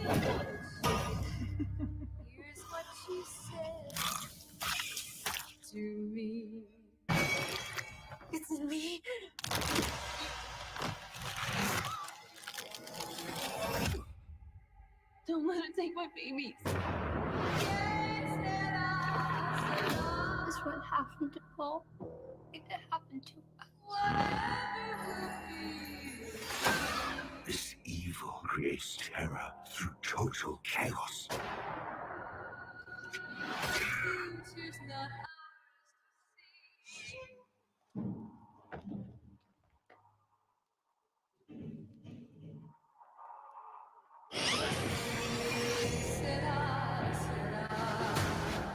Here's what she said to me. It's me. Don't let it take my babies. That's what happened to Paul. It happened to us. This evil creates terror through total chaos.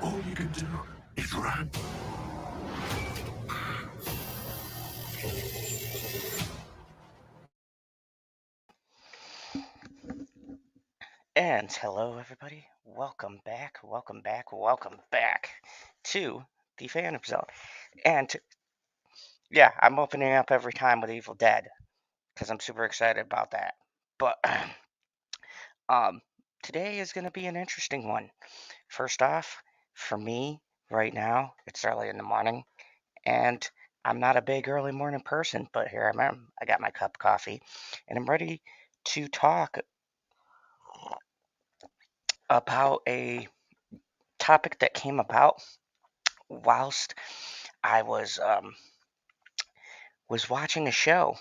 All you can do is run. And hello, everybody. Welcome back to the fan zone. And yeah, I'm opening up every time with Evil Dead because I'm super excited about that. But um, today is going to be an interesting one. First off, for me, right now, it's early in the morning, and I'm not a big early morning person, but here I am. I got my cup of coffee, and I'm ready to talk about a topic that came about whilst I was watching a show,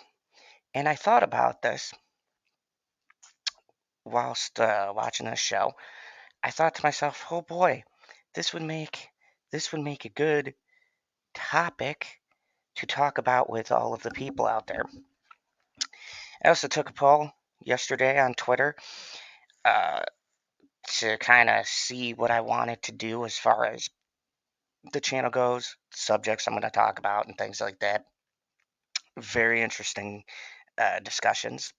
and I thought about this whilst watching this show. I thought to myself, "Oh boy, this would make a good topic to talk about with all of the people out there." I also took a poll yesterday on Twitter uh, to kind of see what I wanted to do as far as the channel goes, subjects I'm going to talk about, and things like that. Very interesting discussions.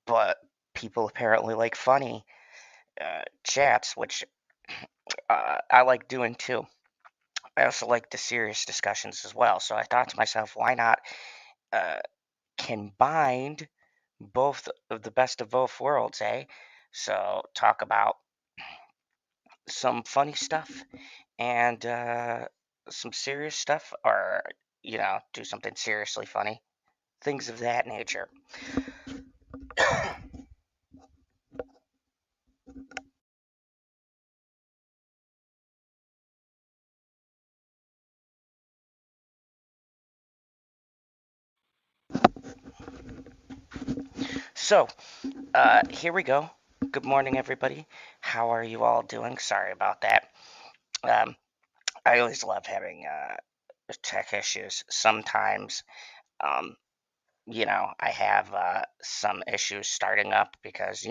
But people apparently like funny chats, which I like doing too. I also like the serious discussions as well. So I thought to myself, why not uh, combine both of the best of both worlds, eh? So talk about some funny stuff and some serious stuff, or do something seriously funny, things of that nature. So here we go. Good morning, everybody. How are you all doing? Sorry about that. Um, I always love having tech issues. Sometimes, um, I have some issues starting up because,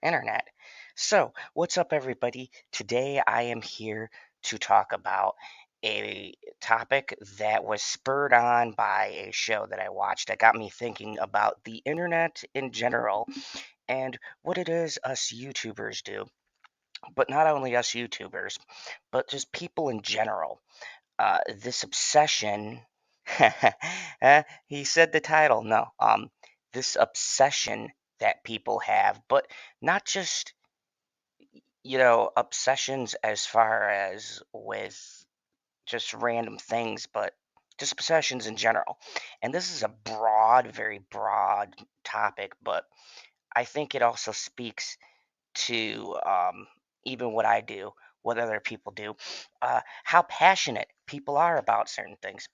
internet. So, what's up, everybody? Today I am here to talk about a topic that was spurred on by a show that I watched that got me thinking about the internet in general and what it is us YouTubers do. But not only us YouTubers, but just people in general. This obsession. He said the title. No, this obsession that people have, but not just obsessions as far as with just random things, but just obsessions in general. And this is a broad, very broad topic, but I think it also speaks to even what I do, what other people do, how passionate people are about certain things.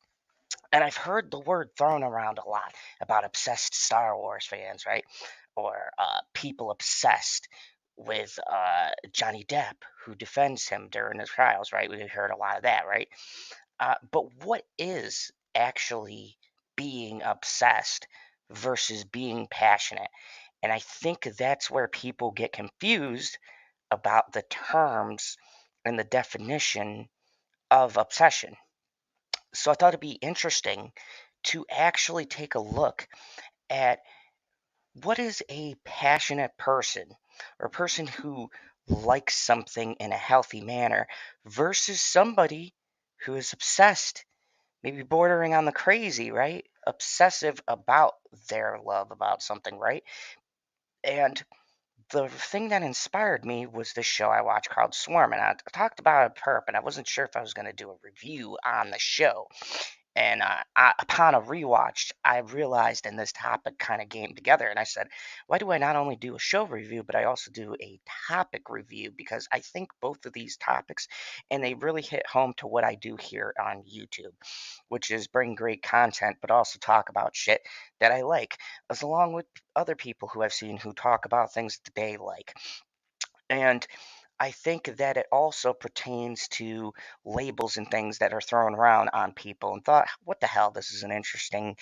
And I've heard the word thrown around a lot about obsessed Star Wars fans, right? Or people obsessed with Johnny Depp, who defends him during his trials, right? We heard a lot of that, right? But what is actually being obsessed versus being passionate? And I think that's where people get confused about the terms and the definition of obsession. So I thought it'd be interesting to actually take a look at what is a passionate person or a person who likes something in a healthy manner versus somebody who is obsessed, maybe bordering on the crazy, right? Obsessive about their love about something, right? And the thing that inspired me was this show I watched called Swarm, and I talked about it Perp, and I wasn't sure if I was going to do a review on the show. And upon a rewatch, I realized, and this topic kind of came together, and I said, why do I not only do a show review, but I also do a topic review? Because I think both of these topics, and they really hit home to what I do here on YouTube, which is bring great content, but also talk about shit that I like, as along with other people who I've seen who talk about things that they like. And I think that it also pertains to labels and things that are thrown around on people, and thought, what the hell, this is an interesting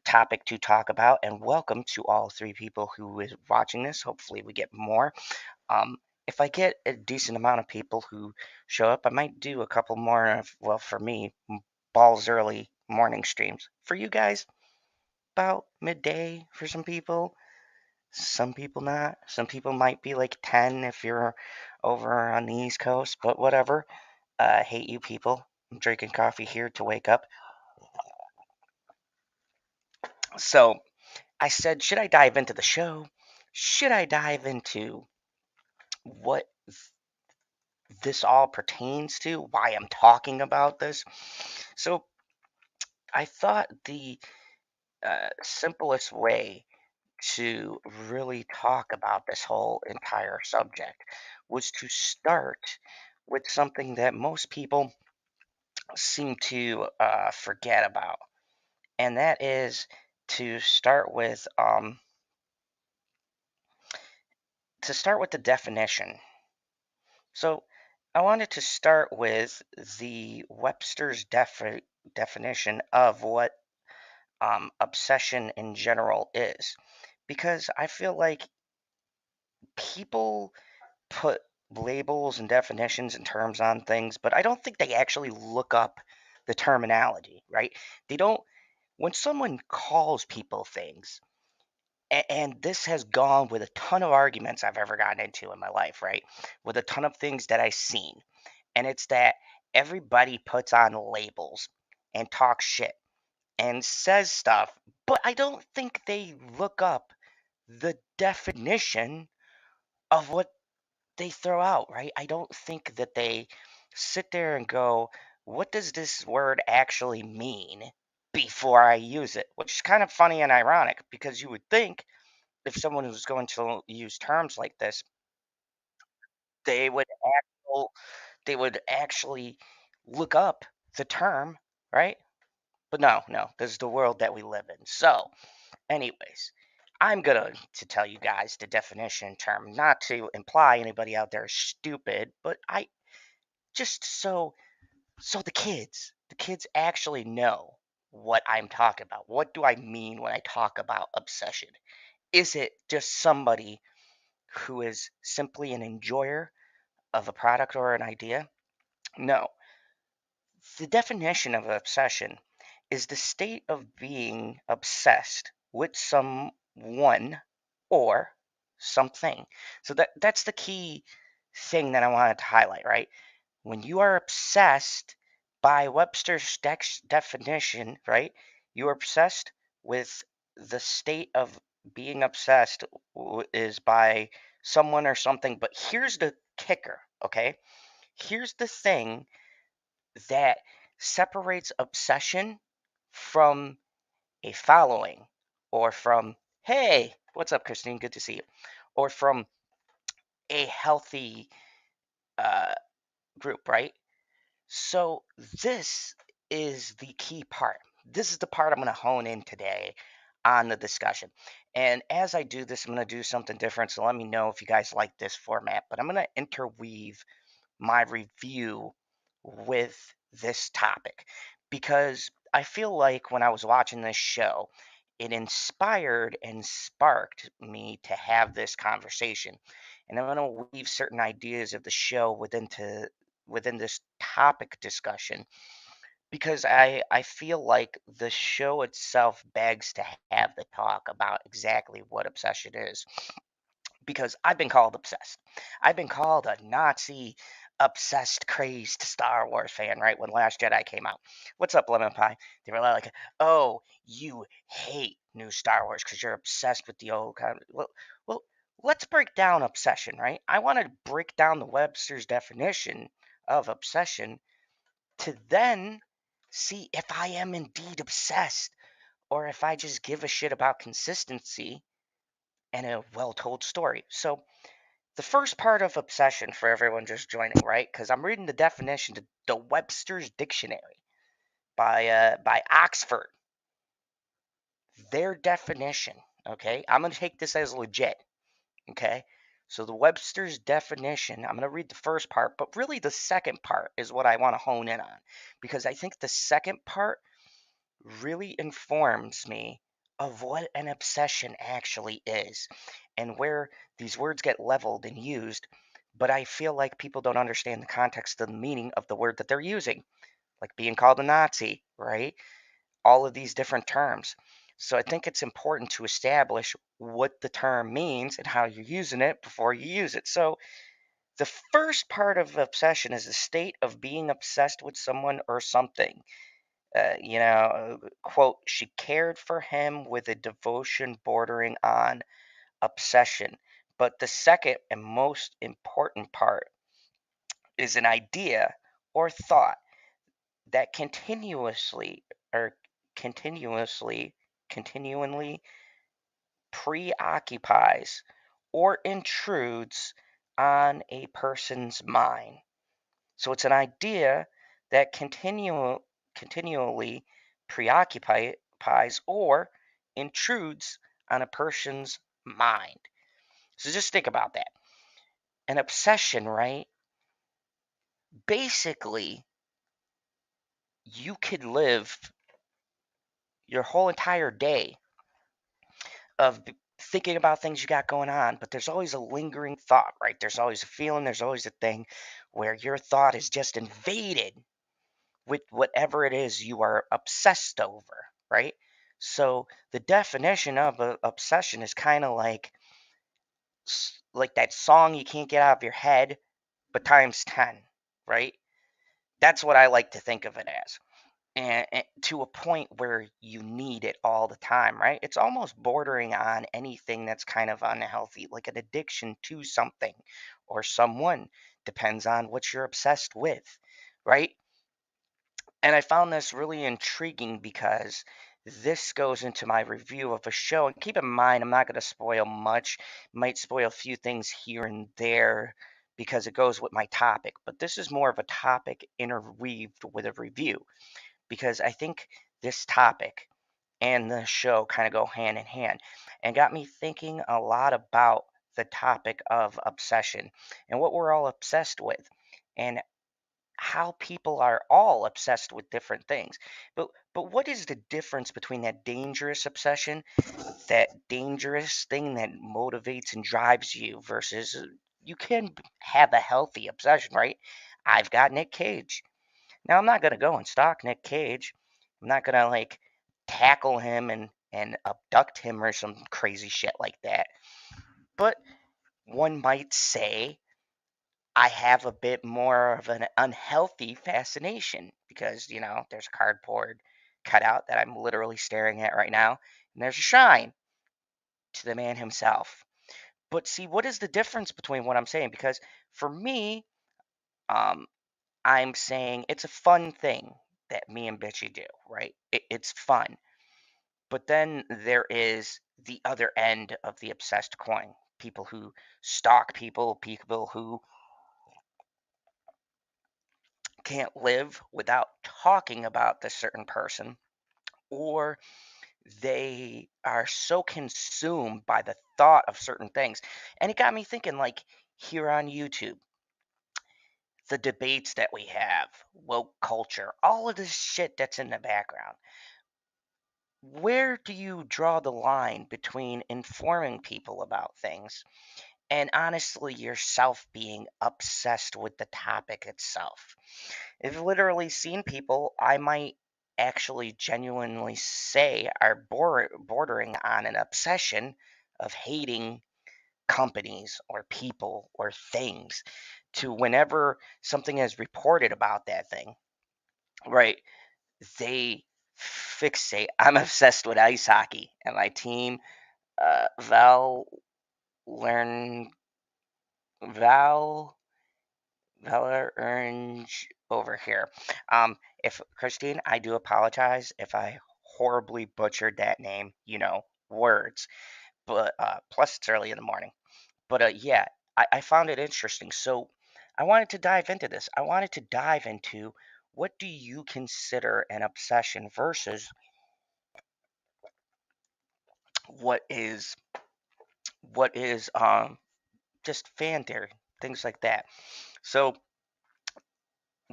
topic to talk about. And welcome to all three people who is watching this. Hopefully we get more. Um, if I get a decent amount of people who show up, I might do a couple more of, well, for me, balls early morning streams. For you guys, about midday for some people. Some people not. Some people might be like 10 if you're over on the East Coast, but whatever. I hate you people. I'm drinking coffee here to wake up. So I said, should I dive into the show? Should I dive into what this all pertains to? Why I'm talking about this? So I thought the simplest way to really talk about this whole entire subject was to start with something that most people seem to forget about, and that is to start with the definition. So I wanted to start with the Webster's definition of what obsession in general is, because I feel like people put labels and definitions and terms on things, but I don't think they actually look up the terminology, right? They don't, when someone calls people things, and this has gone with a ton of arguments I've ever gotten into in my life, right? With a ton of things that I've seen. And it's that everybody puts on labels and talks shit and says stuff, but I don't think they look up the definition of what they throw out, right? I don't think that they sit there and go, what does this word actually mean before I use it? Which is kind of funny and ironic, because you would think if someone was going to use terms like this, they would they would actually look up the term, right? But no, no, this is the world that we live in. So, anyways, I'm going to tell you guys the definition term, not to imply anybody out there is stupid, but I just so the kids actually know what I'm talking about. What do I mean when I talk about obsession? Is it just somebody who is simply an enjoyer of a product or an idea? No. The definition of obsession is the state of being obsessed with someone or something. So that's the key thing that I wanted to highlight, right? When you are obsessed by Webster's definition, right? You are obsessed with the state of being obsessed is by someone or something. But here's the kicker, okay? Here's the thing that separates obsession from a following, or from, hey, what's up, Christine? Good to see you. Or from a healthy uh, group, right? So, this is the key part. This is the part I'm going to hone in today on the discussion. And as I do this, I'm going to do something different. So, let me know if you guys like this format. But I'm going to interweave my review with this topic, because I feel like when I was watching this show, it inspired and sparked me to have this conversation. And I'm going to weave certain ideas of the show within this topic discussion, because I feel like the show itself begs to have the talk about exactly what obsession is, because I've been called obsessed. I've been called a Nazi obsessed, crazed Star Wars fan, right? When Last Jedi came out. What's up, Lemon Pie? They were like, oh, you hate new Star Wars because you're obsessed with the old kind. Well, let's break down obsession, right? I want to break down the Webster's definition of obsession to then see if I am indeed obsessed or if I just give a shit about consistency and a well told story. So, the first part of obsession for everyone just joining, right? Because I'm reading the definition, the Webster's Dictionary by Oxford. Their definition, okay? I'm going to take this as legit, okay? So the Webster's definition, I'm going to read the first part, but really the second part is what I want to hone in on because I think the second part really informs me of what an obsession actually is and where these words get leveled and used, but I feel like people don't understand the context of the meaning of the word that they're using, like being called a Nazi, right? All of these different terms. So I think it's important to establish what the term means and how you're using it before you use it. So the first part of obsession is the state of being obsessed with someone or something. Quote, she cared for him with a devotion bordering on obsession. But the second and most important part is an idea or thought that continually preoccupies or intrudes on a person's mind. So it's an idea that continually preoccupies or intrudes on a person's mind. So just think about that. An obsession, right? Basically, you could live your whole entire day of thinking about things you got going on, but there's always a lingering thought, right? There's always a feeling, there's always a thing where your thought is just invaded with whatever it is you are obsessed over, right? So the definition of a obsession is kind of like that song you can't get out of your head, but times 10, right? That's what I like to think of it as. And to a point where you need it all the time, right? It's almost bordering on anything that's kind of unhealthy, like an addiction to something or someone. Depends on what you're obsessed with, right? And I found this really intriguing because this goes into my review of a show. And keep in mind, I'm not going to spoil much, might spoil a few things here and there because it goes with my topic. But this is more of a topic interweaved with a review because I think this topic and the show kind of go hand in hand and got me thinking a lot about the topic of obsession and what we're all obsessed with and how people are all obsessed with different things. But what is the difference between that dangerous obsession, that dangerous thing that motivates and drives you versus you can have a healthy obsession, right? I've got Nick Cage. Now I'm not gonna go and stalk Nick Cage. I'm not gonna like tackle him and abduct him or some crazy shit like that. But one might say I have a bit more of an unhealthy fascination because, there's a cardboard cutout that I'm literally staring at right now, and there's a shrine to the man himself. But see, what is the difference between what I'm saying? Because for me, um, I'm saying it's a fun thing that me and Bitchy do, right? It's fun. But then there is the other end of the obsessed coin. People who stalk people who can't live without talking about this certain person, or they are so consumed by the thought of certain things. And it got me thinking, like, here on YouTube, the debates that we have, woke culture, all of this shit that's in the background. Where do you draw the line between informing people about things and honestly yourself being obsessed with the topic itself? I've literally seen people I might actually genuinely say are bordering on an obsession of hating companies or people or things to whenever something is reported about that thing, right? They fixate. I'm obsessed with ice hockey and my team, Val. learn Val Valor Orange over here. If Christine, I do apologize if I horribly butchered that name. Words. But plus it's early in the morning. But yeah, I found it interesting. So I wanted to dive into this. I wanted to dive into what do you consider an obsession versus what is just fan theory, things like that. So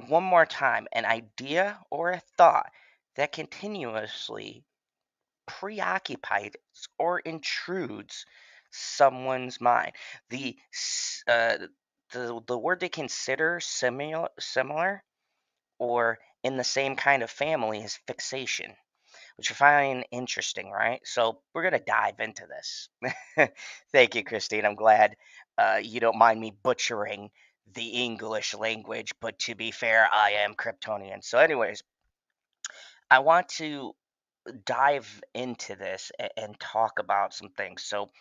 one more time, an idea or a thought that continuously preoccupies or intrudes someone's mind. The word they consider similar or in the same kind of family is fixation, which I find interesting, right? So we're gonna dive into this. Thank you, Christine. I'm glad you don't mind me butchering the English language, but to be fair, I am Kryptonian. So, anyways, I want to dive into this and talk about some things. So,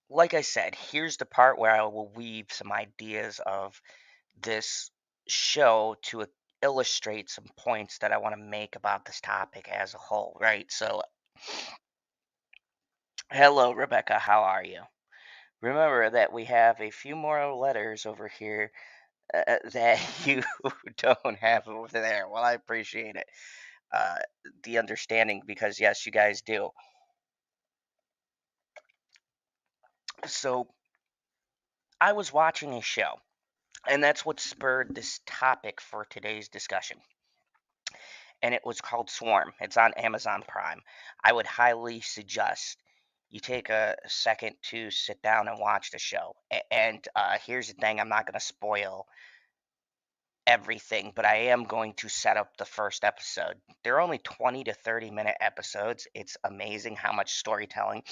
like I said, here's the part where I will weave some ideas of this show to illustrate some points that I want to make about this topic as a whole, right? So, hello, Rebecca, how are you? Remember that we have a few more letters over here that you don't have over there. Well, I appreciate it. Uh, the understanding because, yes, you guys do. So, I was watching a show, and that's what spurred this topic for today's discussion. And it was called Swarm. It's on Amazon Prime. I would highly suggest you take a second to sit down and watch the show. And here's the thing, I'm not going to spoil everything, but I am going to set up the first episode. They're only 20 to 30-minute episodes. It's amazing how much storytelling.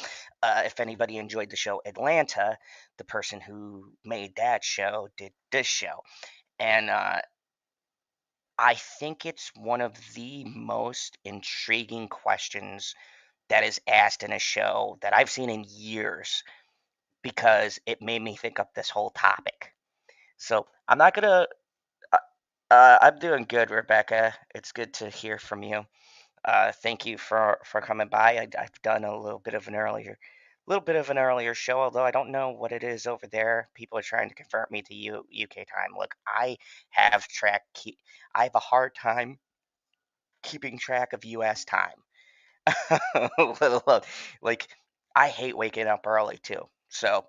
If anybody enjoyed the show Atlanta, the person who made that show did this show. And I think it's one of the most intriguing questions that is asked in a show that I've seen in years because it made me think up this whole topic. So I'm not gonna. I'm doing good, Rebecca. It's good to hear from you. Thank you for coming by. I've done a little bit of an earlier show, although I don't know what it is over there. People are trying to convert me to UK time. Look, I have a hard time keeping track of US time. Let alone, like, I hate waking up early too. So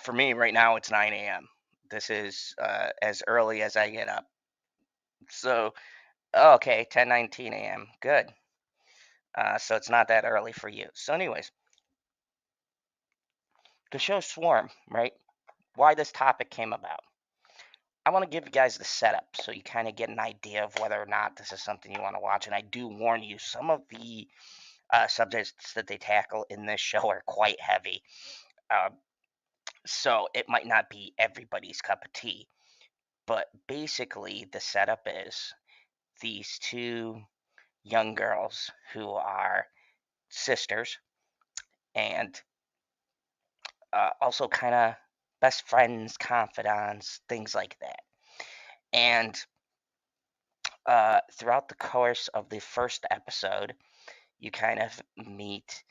for me right now, it's 9 a.m. This is as early as I get up. So okay, 10:19 a.m. Good. So it's not that early for you. So, anyways, the show Swarm, right? Why this topic came about. I want to give you guys the setup so you kind of get an idea of whether or not this is something you want to watch. And I do warn you, some of the subjects that they tackle in this show are quite heavy. Uh, so it might not be everybody's cup of tea. But basically, the setup is these two young girls who are sisters and also kind of best friends, confidants, things like that. And throughout the course of the first episode, you kind of meet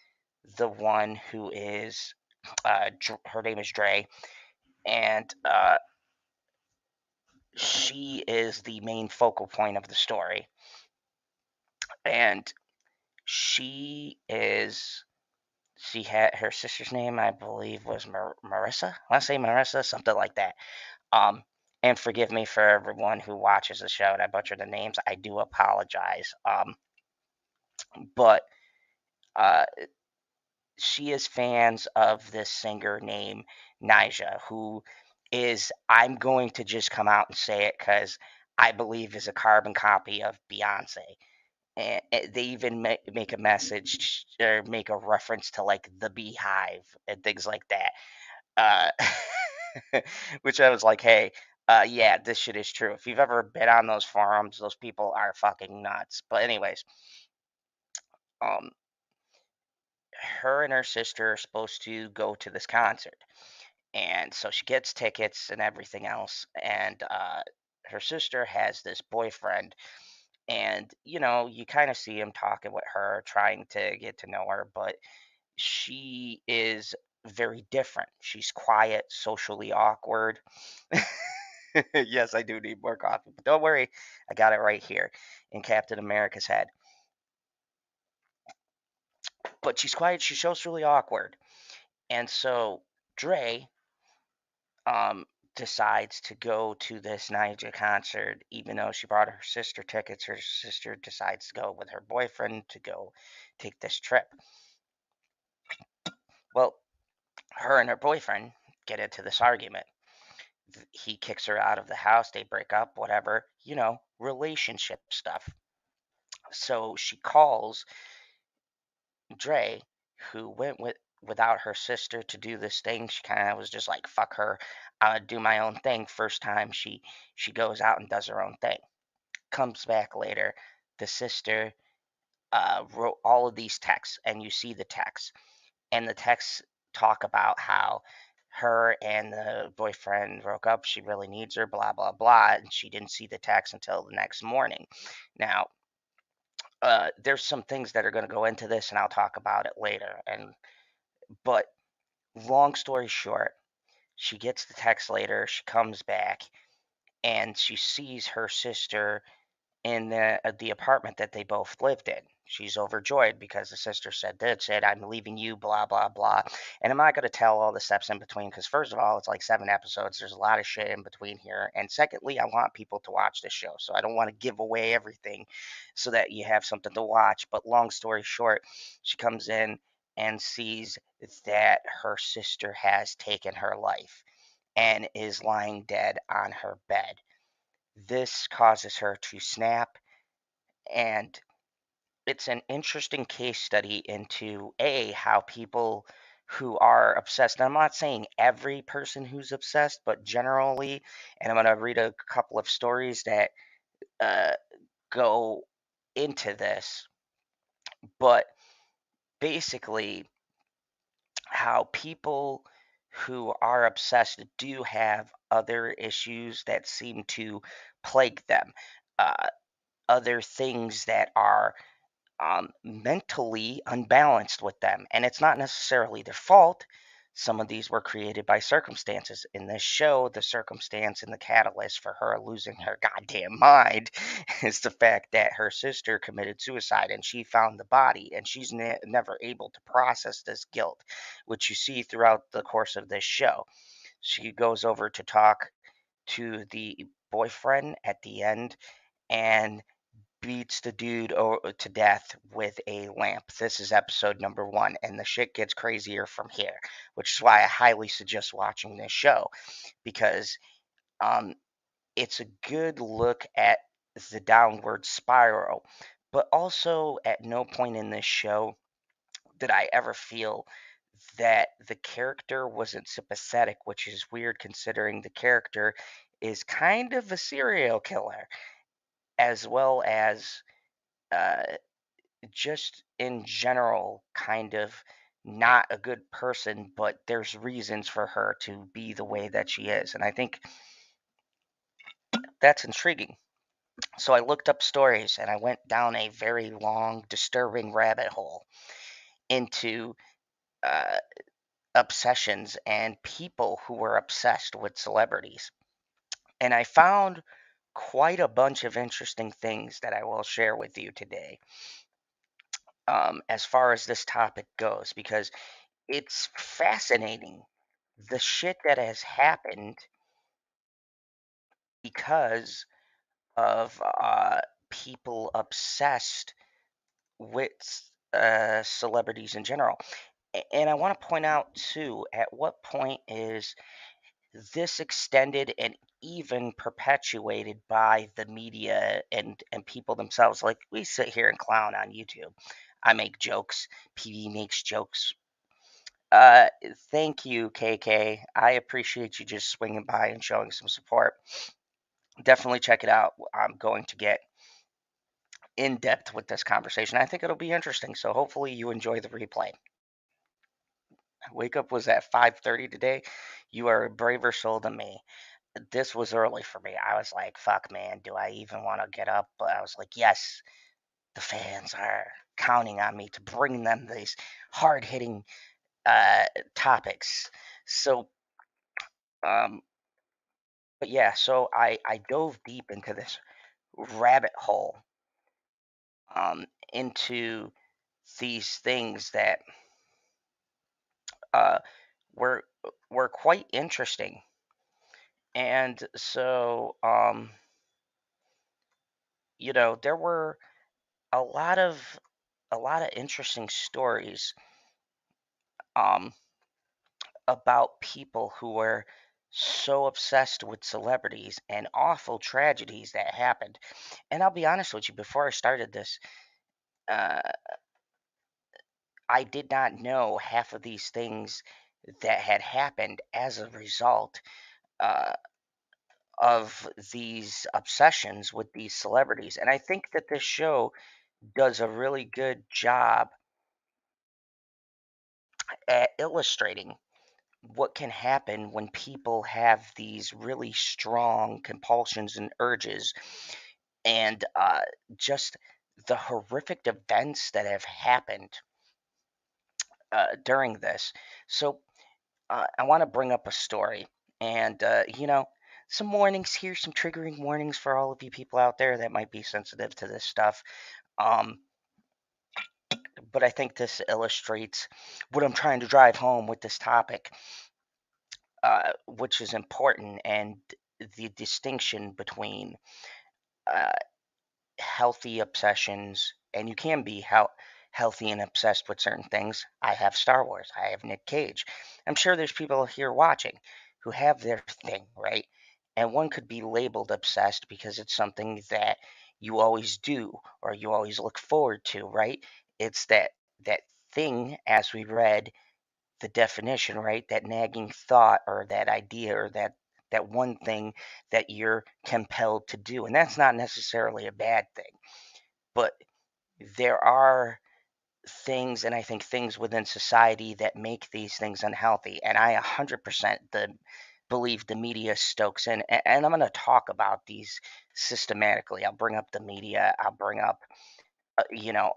the one who is, her name is Dre, and she is the main focal point of the story. And she had her sister's name, I believe, was Marissa. I want to say Marissa, something like that. Um, and forgive me for everyone who watches the show and I butcher the names. I do apologize. But uh, she is fans of this singer named Nija, who is, I'm going to just come out and say it because I believe is a carbon copy of Beyonce. And they even make a message or make a reference to like the Beehive and things like that. Which I was like, hey, yeah, this shit is true. If you've ever been on those forums, those people are fucking nuts. But anyways, um, her and her sister are supposed to go to this concert. And so she gets tickets and everything else. And her sister has this boyfriend. And, you kind of see him talking with her, trying to get to know her. But she is very different. She's quiet, socially awkward. Yes, I do need more coffee. But don't worry, I got it right here in Captain America's head. But she's quiet, she's socially awkward. And so Dre um, decides to go to this Niger concert, even though she brought her sister tickets. Her sister decides to go with her boyfriend to go take this trip. Well, her and her boyfriend get into this argument. He kicks her out of the house, they break up, whatever, relationship stuff. So she calls Dre, who went without her sister to do this thing. She kind of was just like, "Fuck her, do my own thing." First time she goes out and does her own thing. Comes back later, the sister wrote all of these texts, and you see the texts, and the texts talk about how her and the boyfriend broke up. She really needs her, blah blah blah, and she didn't see the text until the next morning. Now, there's some things that are going to go into this, and I'll talk about it later. But long story short, she gets the text later. She comes back and she sees her sister in the apartment that they both lived in. She's overjoyed because the sister said, "I'm leaving you," blah blah blah. And I'm not going to tell all the steps in between because first of all, it's like 7 episodes. There's a lot of shit in between here, and secondly, I want people to watch this show, so I don't want to give away everything, so that you have something to watch. But long story short, she comes in and sees that her sister has taken her life and is lying dead on her bed. This causes her to snap, and it's an interesting case study into how people who are obsessed, and I'm not saying every person who's obsessed, but generally, and I'm going to read a couple of stories that uh, go into this, but basically, how people who are obsessed do have other issues that seem to plague them, uh, other things that are mentally unbalanced with them. And it's not necessarily their fault. Some of these were created by circumstances. In this show, the circumstance and the catalyst for her losing her goddamn mind is the fact that her sister committed suicide and she found the body, and she's never able to process this guilt, which you see throughout the course of this show. She goes over to talk to the boyfriend at the end and beats the dude to death with a lamp. This is episode number 1, and the shit gets crazier from here, which is why I highly suggest watching this show, because um, it's a good look at the downward spiral. But also, at no point in this show did I ever feel that the character wasn't sympathetic, which is weird considering the character is kind of a serial killer, as well as uh, just in general kind of not a good person, but there's reasons for her to be the way that she is. And I think that's intriguing. So I looked up stories and I went down a very long, disturbing rabbit hole into uh, obsessions and people who were obsessed with celebrities. And I found quite a bunch of interesting things that I will share with you today, as far as this topic goes, because it's fascinating the shit that has happened because of people obsessed with celebrities in general. And I want to point out too, at what point is this extended and even perpetuated by the media and people themselves? Like, we sit here and clown on YouTube. I make jokes. PD makes jokes. Uh, Thank you, KK. I appreciate you just swinging by and showing some support. Definitely check it out. I'm going to get in depth with this conversation. I think it'll be interesting. So hopefully you enjoy the replay. Wake up was at 5:30 today. You are a braver soul than me. This was early for me. I was like, fuck, man, do I even want to get up? But I was like, yes, the fans are counting on me to bring them these hard hitting uh, topics. So, um, but yeah, so I dove deep into this rabbit hole, into these things that uh, were were quite interesting. And so, there were a lot of interesting stories, um, about people who were so obsessed with celebrities and awful tragedies that happened. And I'll be honest with you, before I started this, uh, I did not know half of these things that had happened as a result, uh, of these obsessions with these celebrities. And I think that this show does a really good job at illustrating what can happen when people have these really strong compulsions and urges, and just the horrific events that have happened during this. So I want to bring up a story, and some warnings here, some triggering warnings for all of you people out there that might be sensitive to this stuff. Um, but I think this illustrates what I'm trying to drive home with this topic, which is important, and the distinction between uh, healthy obsessions, and you can be healthy and obsessed with certain things. I have Star Wars. I have Nick Cage. I'm sure there's people here watching who have their thing, right? And one could be labeled obsessed because it's something that you always do or you always look forward to, right? It's that thing, as we read the definition, right? That nagging thought or that idea or that one thing that you're compelled to do. And that's not necessarily a bad thing. But there are things, and I think things within society that make these things unhealthy. And I 100% believe the media stokes in. And I'm going to talk about these systematically. I'll bring up the media. I'll bring up,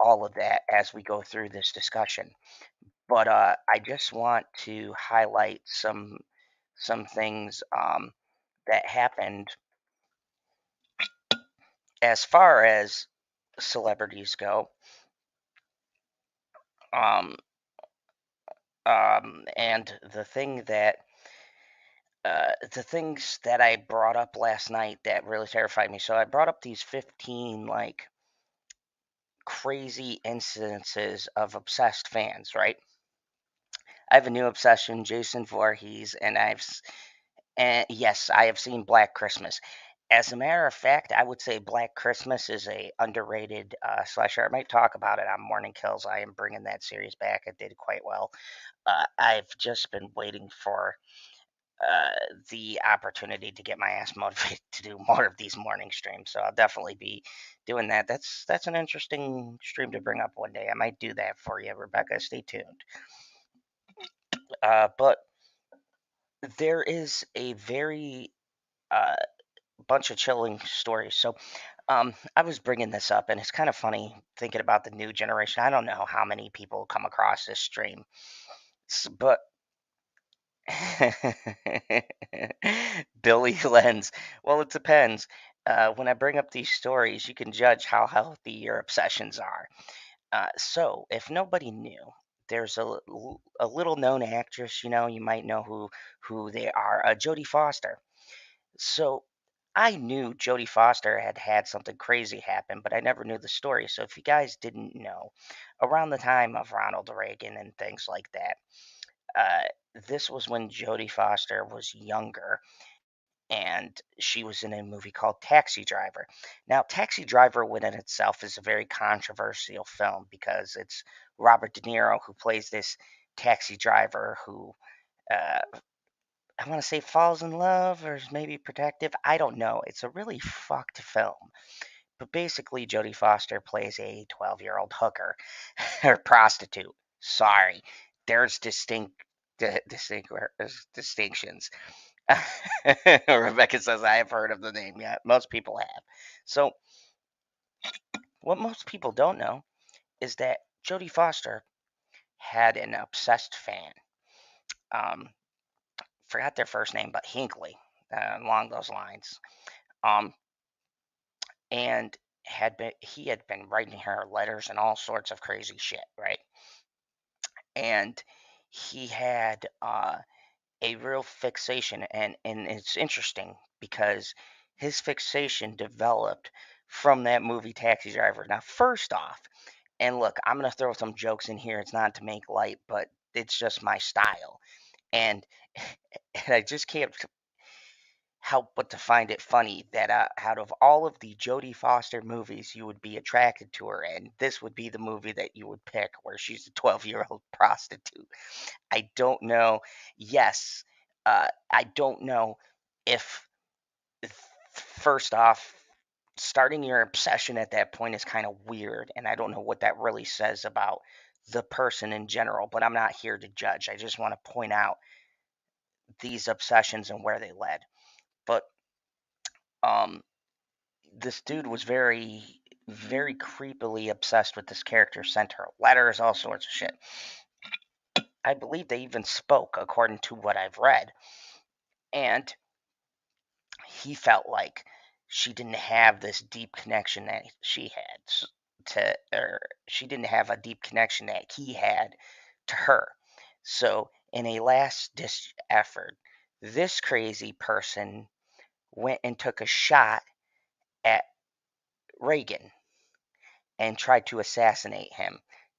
all of that as we go through this discussion. But I just want to highlight some things, that happened as far as celebrities go. Um, and the things that I brought up last night that really terrified me. So I brought up these 15 like crazy incidences of obsessed fans, right? I have a new obsession, Jason Voorhees, and yes, I have seen Black Christmas. As a matter of fact, I would say Black Christmas is a underrated slasher. I might talk about it on Morning Kills. I am bringing that series back. It did quite well. I've just been waiting for the opportunity to get my ass motivated to do more of these morning streams. So I'll definitely be doing that. That's an interesting stream to bring up one day. I might do that for you, Rebecca. Stay tuned. But there is a very uh, bunch of chilling stories. So I was bringing this up, and it's kind of funny thinking about the new generation. I don't know how many people come across this stream, but Billy Lenz. Well, it depends. When I bring up these stories, you can judge how healthy your obsessions are. So, if nobody knew, there's a little known actress. You might know who they are. Jodie Foster. So, I knew Jodie Foster had had something crazy happen, but I never knew the story. So, if you guys didn't know, around the time of Ronald Reagan and things like that, uh, this was when Jodie Foster was younger, and she was in a movie called Taxi Driver. Now, Taxi Driver, within itself, is a very controversial film because it's Robert De Niro who plays this taxi driver who, uh, I want to say, falls in love or is maybe protective. I don't know. It's a really fucked film. But basically, Jodie Foster plays a 12-year-old hooker or prostitute. Sorry. There's distinct. distinctions. Rebecca says, I have heard of the name. Yeah, most people have. So, what most people don't know is that Jodie Foster had an obsessed fan. Um, Forgot their first name, but Hinckley, along those lines. Um, and he had been writing her letters and all sorts of crazy shit, right? And he had a real fixation, and it's interesting because his fixation developed from that movie Taxi Driver. Now, first off, and look, I'm gonna throw some jokes in here. It's not to make light, but it's just my style, and and I just can't help but to find it funny that out of all of the Jodie Foster movies, you would be attracted to her, and this would be the movie that you would pick, where she's a 12-year-old prostitute. I don't know. Yes, I don't know if, first off, starting your obsession at that point is kind of weird, and I don't know what that really says about the person in general, but I'm not here to judge. I just want to point out these obsessions and where they led. But um, this dude was very, very creepily obsessed with this character, sent her letters, all sorts of shit. I believe they even spoke, according to what I've read. And he felt like she didn't have this deep connection that she had or she didn't have a deep connection that he had to her. So, in a last ditch effort, this crazy person went and took a shot at Reagan and tried to assassinate him,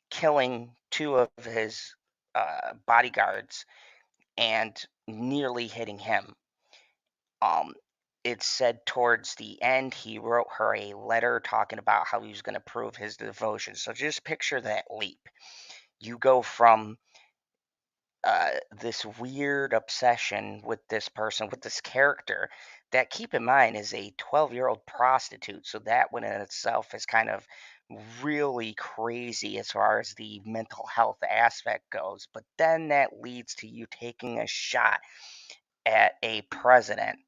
killing two of his bodyguards and nearly hitting him. Um, it said towards the end he wrote her a letter talking about how he was going to prove his devotion. So just picture that leap. You go from this weird obsession with this person, with this character, that, keep in mind, is a 12-year-old prostitute. So that one in itself is kind of really crazy as far as the mental health aspect goes. But then that leads to you taking a shot at a president.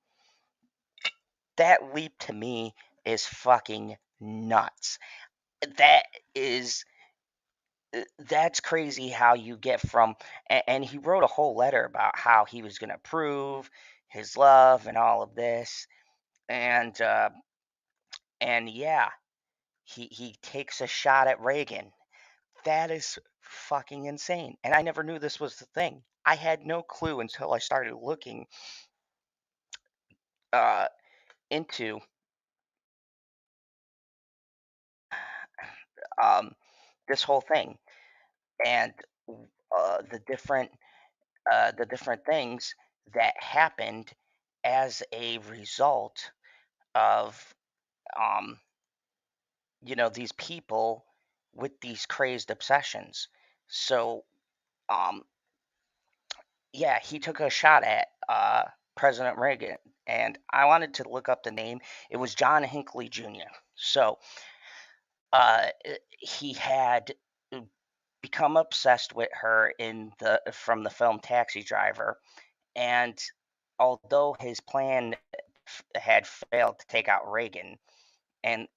That leap to me is fucking nuts. That is that's crazy how you get from, and he wrote a whole letter about how he was going to prove his love and all of this, and yeah, he takes a shot at Reagan. That is fucking insane, and I never knew this was the thing. I had no clue until I started looking uh, into um, this whole thing and the different things that happened as a result of um, these people with these crazed obsessions. So um, yeah, he took a shot at President Reagan, and I wanted to look up the name. It was John Hinckley Jr. So he had become obsessed with her in the from the film Taxi Driver, and although his plan had failed to take out Reagan, and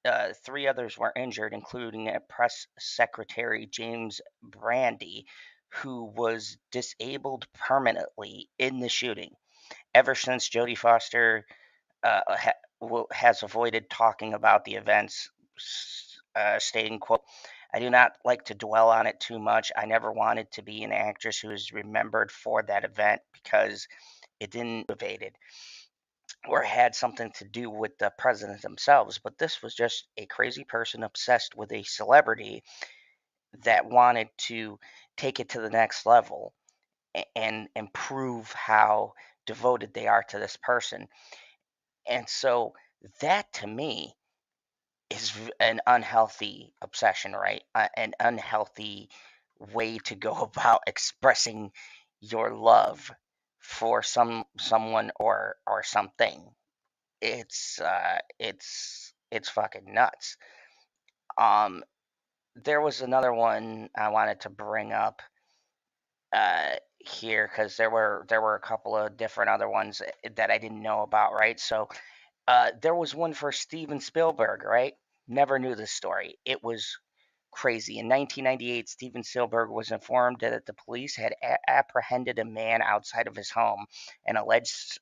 three others were injured, including press secretary James Brandy, who was disabled permanently in the shooting. Ever since, Jodie Foster has avoided talking about the events, stating, quote, I do not like to dwell on it too much. I never wanted to be an actress who is remembered for that event because it didn't motivated or had something to do with the president themselves, but this was just a crazy person obsessed with a celebrity that wanted to take it to the next level and prove how devoted they are to this person. And so that to me is an unhealthy obsession, right? An unhealthy way to go about expressing your love for someone or something. It's fucking nuts. Um, there was another one I wanted to bring up. here because there were a couple of different other ones that I didn't know about, right? So there was one for Steven Spielberg, right? Never knew this story. It was crazy. In 1998, Steven Spielberg was informed that the police had apprehended a man outside of his home, an alleged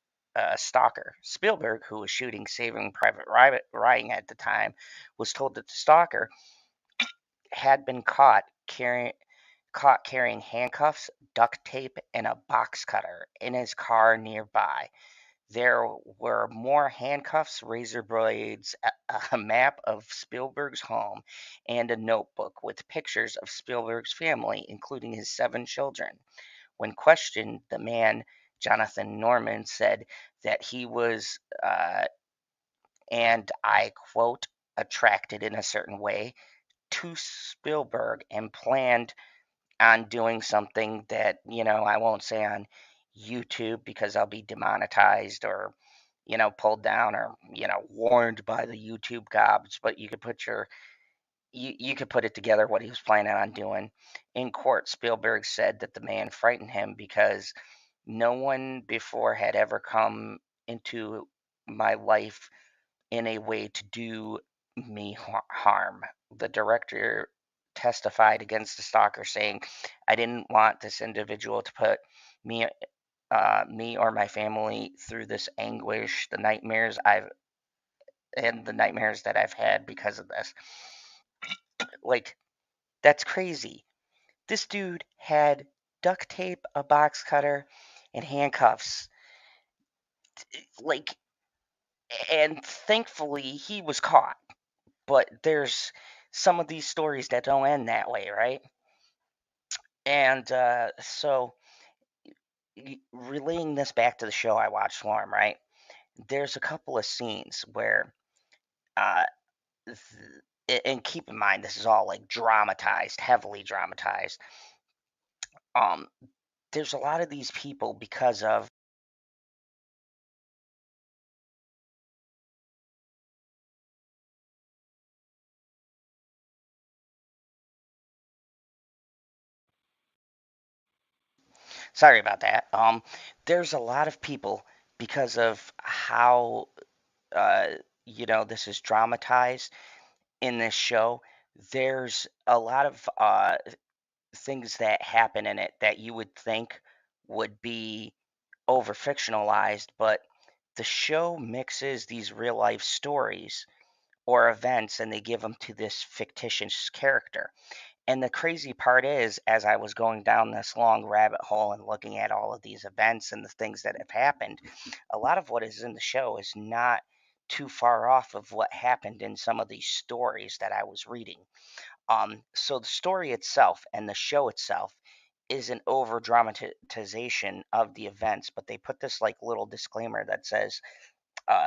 stalker. Spielberg, who was shooting Saving Private Ryan at the time, was told that the stalker had been caught carrying handcuffs, duct tape, and a box cutter in his car nearby. There were more handcuffs, razor blades, a map of Spielberg's home, and a notebook with pictures of Spielberg's family, including his 7 children. When questioned, the man, Jonathan Norman, said that he was, and I quote, attracted in a certain way to Spielberg and planned on doing something that, I won't say on YouTube because I'll be demonetized or, pulled down or, warned by the YouTube gods, but you could put it together what he was planning on doing. In court, Spielberg said that the man frightened him because no one before had ever come into my life in a way to do me harm. The director testified against the stalker, saying, "I didn't want this individual to put me, me or my family through this anguish, the nightmares that I've had because of this." Like, that's crazy. This dude had duct tape, a box cutter, and handcuffs. Like, and thankfully he was caught. But there's some of these stories that don't end that way, right? And so, relaying this back to the show I watched, Swarm, right? There's a couple of scenes where, uh, and keep in mind, this is all like dramatized, heavily dramatized. Um, there's a lot of these people because of. Sorry about that. There's a lot of people because of how, uh, this is dramatized in this show. There's a lot of things that happen in it that you would think would be over fictionalized, but the show mixes these real life stories or events and they give them to this fictitious character. And the crazy part is, as I was going down this long rabbit hole and looking at all of these events and the things that have happened, a lot of what is in the show is not too far off of what happened in some of these stories that I was reading. So the story itself and the show itself is an over dramatization of the events, but they put this like little disclaimer that says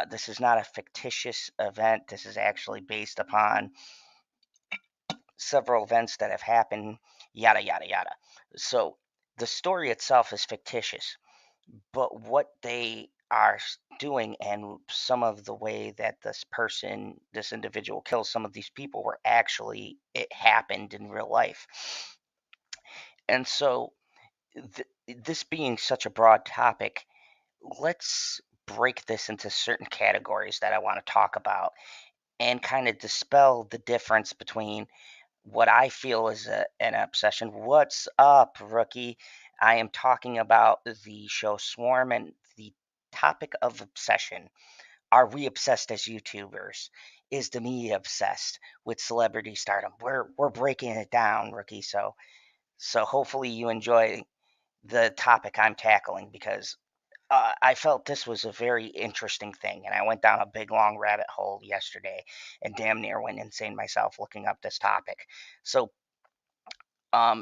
this is not a fictitious event. This is actually based upon several events that have happened, yada, yada, yada. So the story itself is fictitious, but what they are doing and some of the way that this individual kills some of these people were actually, it happened in real life. And so, this being such a broad topic, let's break this into certain categories that I want to talk about and kind of dispel the difference between what I feel is an obsession. What's up, rookie? I am talking about the show Swarm and the topic of obsession. Are we obsessed as YouTubers? Is the media obsessed with celebrity stardom? We're breaking it down, rookie. So hopefully you enjoy the topic I'm tackling because I felt this was a very interesting thing, and I went down a big long rabbit hole yesterday, and damn near went insane myself looking up this topic. So,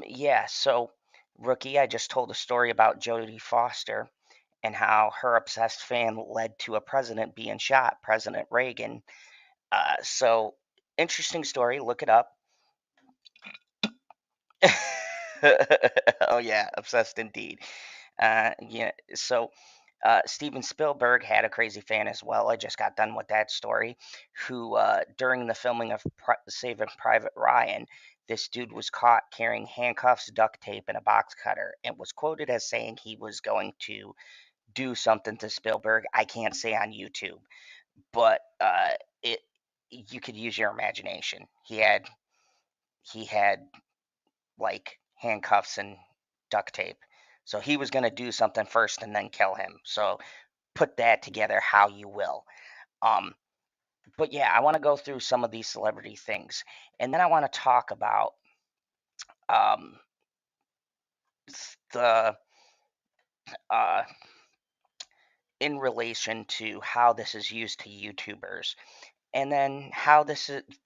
yeah. So, rookie, I just told a story about Jodie Foster and how her obsessed fan led to a president being shot, President Reagan. So, interesting story. Look it up. Oh yeah, obsessed indeed. Yeah. So Steven Spielberg had a crazy fan as well. I just got done with that story. Who, during the filming of Saving Private Ryan, this dude was caught carrying handcuffs, duct tape, and a box cutter, and was quoted as saying he was going to do something to Spielberg. I can't say on YouTube, but it you could use your imagination. He had like handcuffs and duct tape, so he was going to do something first and then kill him. So put that together how you will. Um, but yeah, I want to go through some of these celebrity things, and then I want to talk about um, the uh, in relation to how this is used to YouTubers, and then how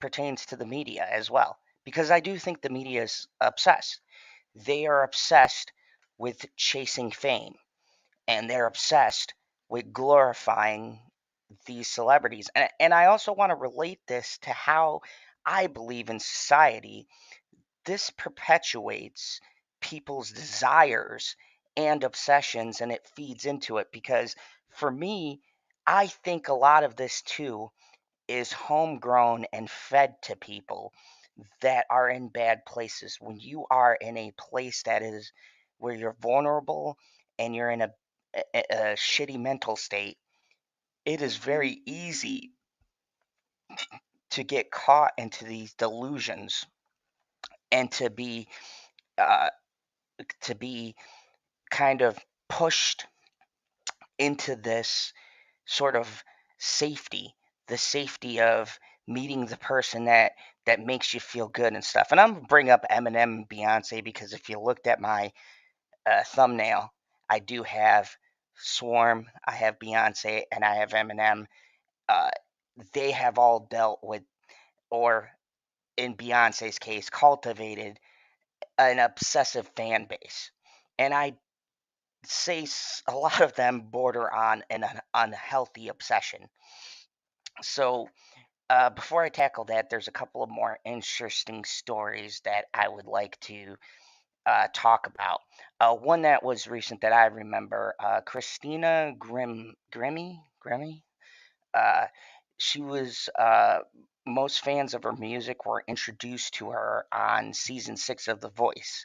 pertains to the media as well. Because I do think the media is obsessed. They are obsessed with chasing fame, and they're obsessed with glorifying these celebrities. And I also want to relate this to how I believe in society. This perpetuates people's desires and obsessions, and it feeds into it because for me, I think a lot of this too is homegrown and fed to people that are in bad places. When you are in a place that is where you're vulnerable and you're in a shitty mental state, it is very easy to get caught into these delusions and uh, to be kind of pushed into this sort of safety, the safety of meeting the person that makes you feel good and stuff. And I'm gonna bring up Eminem and Beyonce because if you looked at my thumbnail, I do have Swarm, I have Beyonce, and I have Eminem. Uh, they have all dealt with, or in Beyonce's case, cultivated an obsessive fan base. And I say a lot of them border on an unhealthy obsession. So, before I tackle that, there's a couple of more interesting stories that I would like to talk about. One that was recent that I remember, Christina Grimmie. Uh, she was most fans of her music were introduced to her on season 6 of The Voice.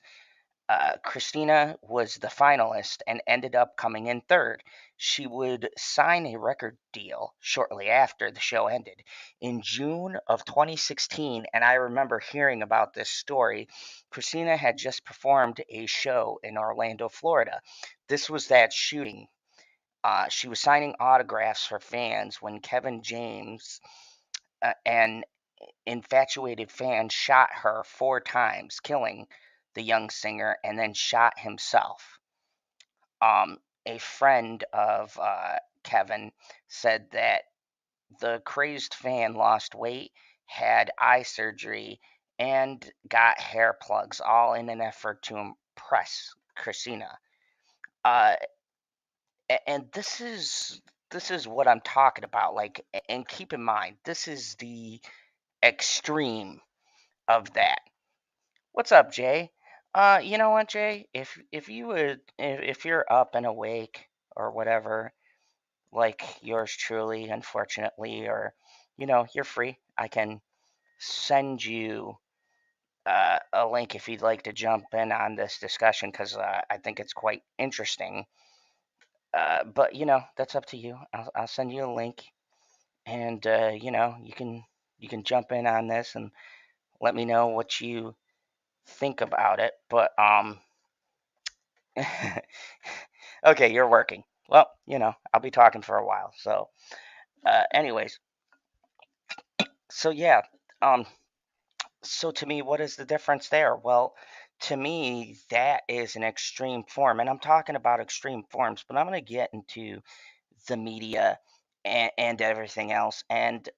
Christina was the finalist and ended up coming in third. She would sign a record deal shortly after the show ended in June of 2016. And I remember hearing about this story. Christina had just performed a show in Orlando, Florida. This was that shooting. She was signing autographs for fans when Kevin James, an infatuated fan, shot her 4 times, killing the young singer, and then shot himself. A friend of Kevin said that the crazed fan lost weight, had eye surgery, and got hair plugs, all in an effort to impress Christina. Uh, and this is what I'm talking about. Like, and keep in mind, this is the extreme of that. What's up, Jay? You know what, Jay? If you would, if you're up and awake or whatever, like yours truly, unfortunately, or you're free. I can send you a link if you'd like to jump in on this discussion because I think it's quite interesting. But that's up to you. I'll send you a link, and you can jump in on this and let me know what you think about it. But okay, you're working. Well, I'll be talking for a while. So, anyways, so yeah, um, so to me, what is the difference there? Well, to me, that is an extreme form, and I'm talking about extreme forms, but I'm going to get into the media and everything else, and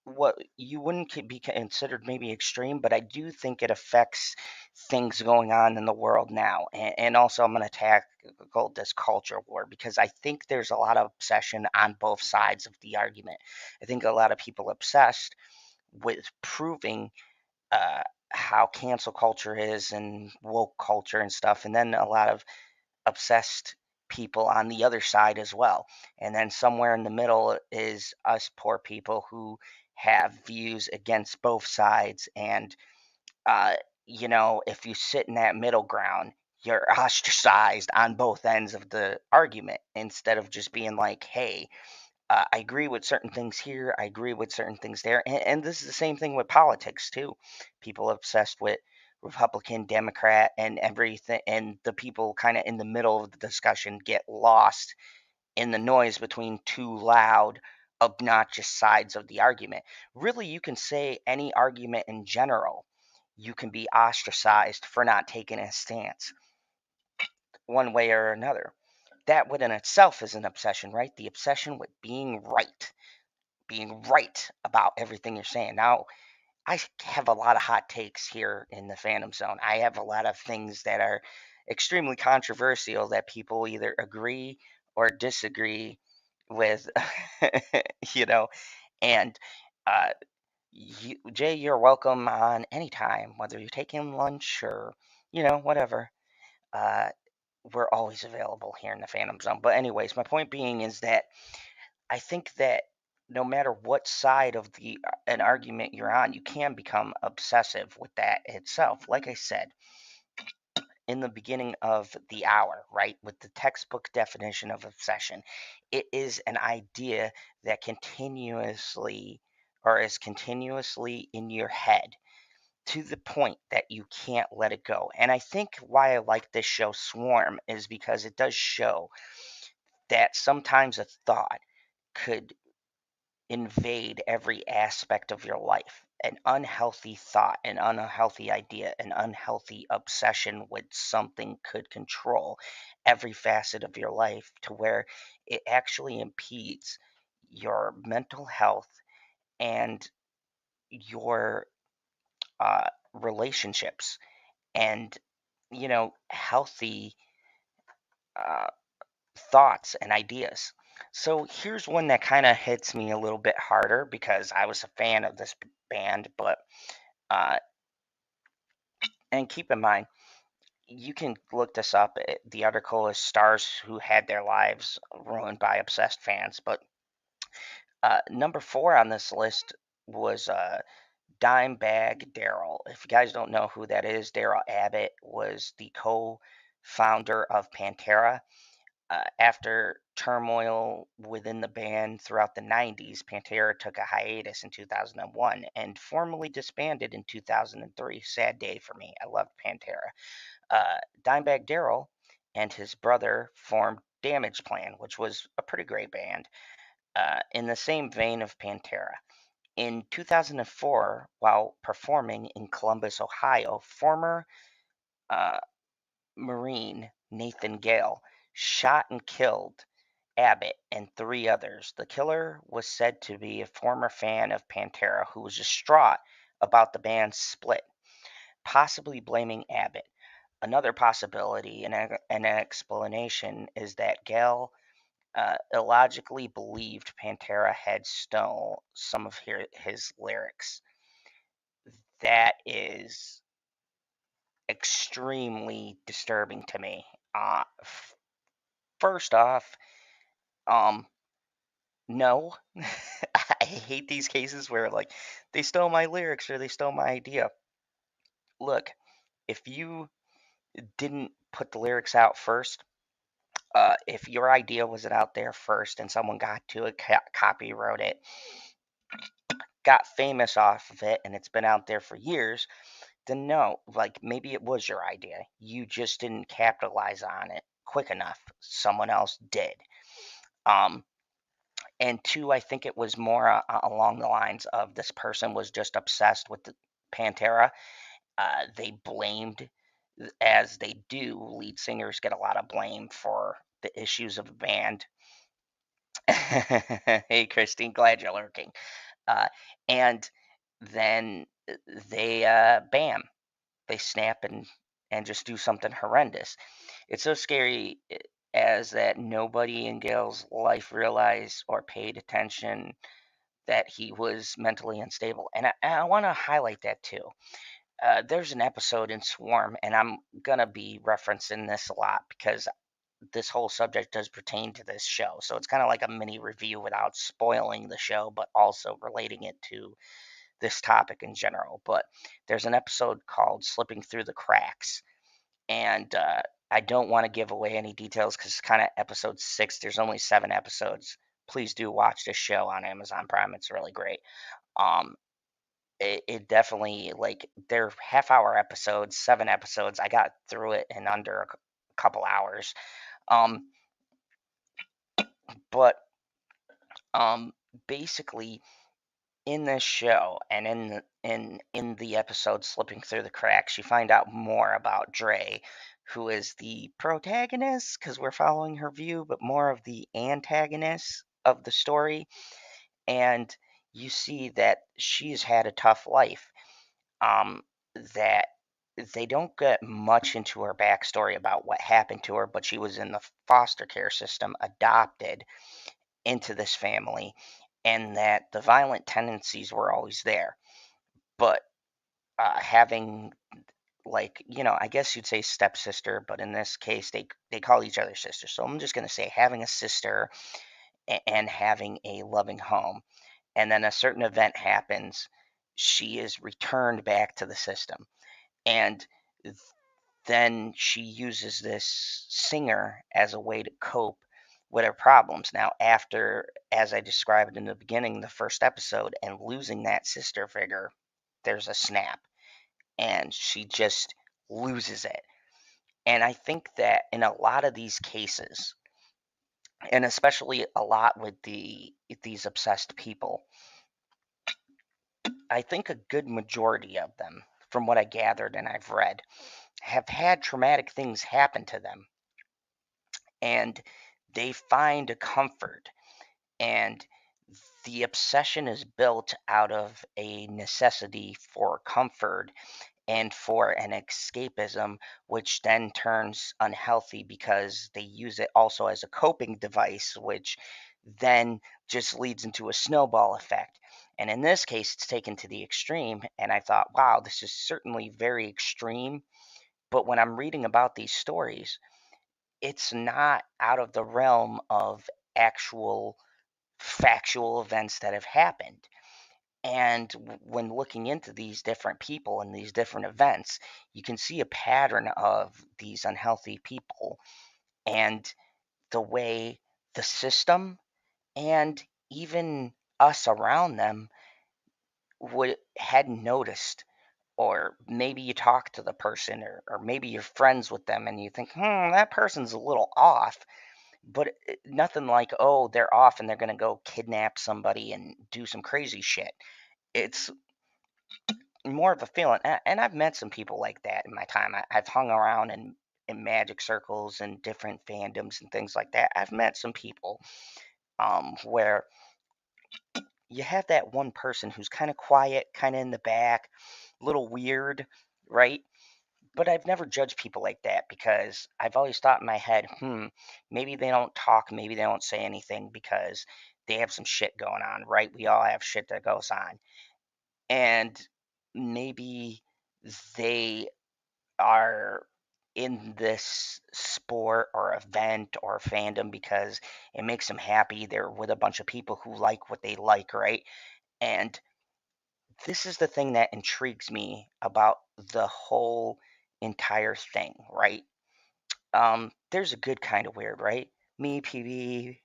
what you wouldn't be considered maybe extreme, but I do think it affects things going on in the world now. And also, I'm going to tackle this culture war because I think there's a lot of obsession on both sides of the argument. I think a lot of people obsessed with proving uh, how cancel culture is and woke culture and stuff, and then a lot of obsessed people on the other side as well. And then somewhere in the middle is us poor people who have views against both sides. And, uh, if you sit in that middle ground, you're ostracized on both ends of the argument instead of just being like, hey, I agree with certain things here, I agree with certain things there. And this is the same thing with politics, too. People obsessed with Republican, Democrat, and everything, and the people kind of in the middle of the discussion get lost in the noise between two loud, obnoxious sides of the argument. Really, you can say any argument in general. You can be ostracized for not taking a stance one way or another. That within itself is an obsession, right? The obsession with being right about everything you're saying. Now, I have a lot of hot takes here in the Phantom Zone. I have a lot of things that are extremely controversial that people either agree or disagree with, you know. And uh, Jay, you're welcome on anytime, whether you're taking lunch or, whatever. Uh, we're always available here in the Phantom Zone. But, anyways, my point being is that I think that no matter what side of an argument you're on, you can become obsessive with that itself. Like I said in the beginning of the hour, right, with the textbook definition of obsession, it is an idea that continuously or is continuously in your head to the point that you can't let it go. And I think why I like this show Swarm is because it does show that sometimes a thought could invade every aspect of your life. An unhealthy thought, an unhealthy idea, an unhealthy obsession with something could control every facet of your life to where it actually impedes your mental health and your relationships and, healthy uh, thoughts and ideas. So here's one that kind of hits me a little bit harder because I was a fan of this band, but uh, and keep in mind you can look this up. The article is stars who had their lives ruined by obsessed fans, but number 4 on this list was Dimebag Darrell. If you guys don't know who that is, Darrell Abbott was the co-founder of Pantera. After turmoil within the band throughout the 90s, Pantera took a hiatus in 2001 and formally disbanded in 2003. Sad day for me. I loved Pantera. Dimebag Darrell and his brother formed Damage Plan, which was a pretty great band, in the same vein of Pantera. In 2004, while performing in Columbus, Ohio, former uh, Marine Nathan Gale shot and killed Abbott and 3 others. The killer was said to be a former fan of Pantera who was distraught about the band's split, possibly blaming Abbott. Another possibility and an explanation is that Gale illogically believed Pantera had stole some of his lyrics. That is extremely disturbing to me. First off, um, no. I hate these cases where like they stole my lyrics or they stole my idea. Look, if you didn't put the lyrics out first, if your idea wasn't out there first and someone got to it, copywrote it, got famous off of it, and it's been out there for years, then no, like maybe it was your idea. You just didn't capitalize on it quick enough. Someone else did. Um, and 2, I think it was more along the lines of this person was just obsessed with the Pantera. They blamed, as they do, lead singers get a lot of blame for the issues of a band. Hey, Christine, glad you're lurking. Uh, and then they, bam, they snap and just do something horrendous. It's so scary as that nobody in Gail's life realized or paid attention that he was mentally unstable. And I want to highlight that too. There's an episode in Swarm, and I'm going to be referencing this a lot because this whole subject does pertain to this show. So it's kind of like a mini review without spoiling the show, but also relating it to this topic in general, but there's an episode called Slipping Through the Cracks. And I don't want to give away any details because it's kind of episode 6. There's only 7 episodes. Please do watch this show on Amazon Prime. It's really great. Um, it definitely, like, they're half-hour episodes, 7 episodes. I got through it in under a couple hours. Um, but basically, in this show and in the episode Slipping Through the Cracks, you find out more about Dre, who is the protagonist because we're following her view, but more of the antagonist of the story. And you see that she's had a tough life. That they don't get much into her backstory about what happened to her, but she was in the foster care system, adopted into this family, and that the violent tendencies were always there. But having, like, I guess you'd say stepsister, but in this case, they call each other sisters. So I'm just going to say having a sister and having a loving home. And then a certain event happens. She is returned back to the system. And then she uses this singer as a way to cope with her problems. Now, after, as I described in the beginning, the first episode, and losing that sister figure, there's a snap, and she just loses it. And I think that in a lot of these cases, and especially a lot with these obsessed people, I think a good majority of them, from what I gathered and I've read, have had traumatic things happen to them, and they find a comfort, and the obsession is built out of a necessity for comfort and for an escapism, which then turns unhealthy because they use it also as a coping device, which then just leads into a snowball effect. And in this case, it's taken to the extreme, and I thought, wow, this is certainly very extreme. But when I'm reading about these stories, it's not out of the realm of actual factual events that have happened. And when looking into these different people and these different events, you can see a pattern of these unhealthy people and the way the system and even us around them hadn't noticed. Or maybe you talk to the person, or maybe you're friends with them and you think, that person's a little off. But nothing like, oh, they're off and they're going to go kidnap somebody and do some crazy shit. It's more of a feeling. And I've met some people like that in my time. I've hung around in magic circles and different fandoms and things like that. I've met some people where you have that one person who's kind of quiet, kind of in the back, a little weird, right? But I've never judged people like that because I've always thought in my head, maybe they don't talk, maybe they don't say anything because they have some shit going on, right? We all have shit that goes on. And maybe they are in this sport or event or fandom because it makes them happy. They're with a bunch of people who like what they like, right? And this is the thing that intrigues me about the whole entire thing, right? There's a good kind of weird, right? Me, PB,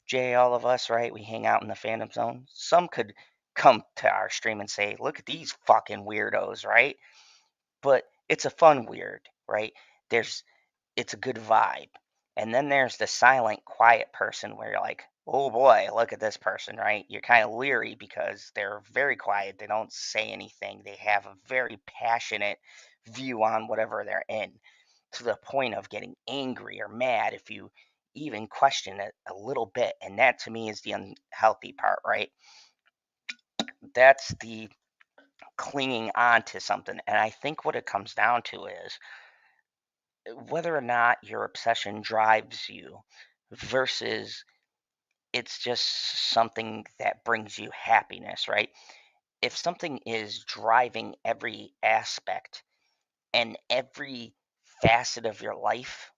Jay, all of us, right? We hang out in the fandom zone. Some could come to our stream and say, look at these fucking weirdos, right? But it's a fun weird, right? There's It's a good vibe. And then there's the silent, quiet person where you're like, oh boy, look at this person, right? You're kind of leery because they're very quiet. They don't say anything. They have a very passionate view on whatever they're in, to the point of getting angry or mad if you even question it a little bit. And that to me is the unhealthy part, right? That's the clinging on to something. And I think what it comes down to is whether or not your obsession drives you versus it's just something that brings you happiness, right? If something is driving every aspect and every facet of your life,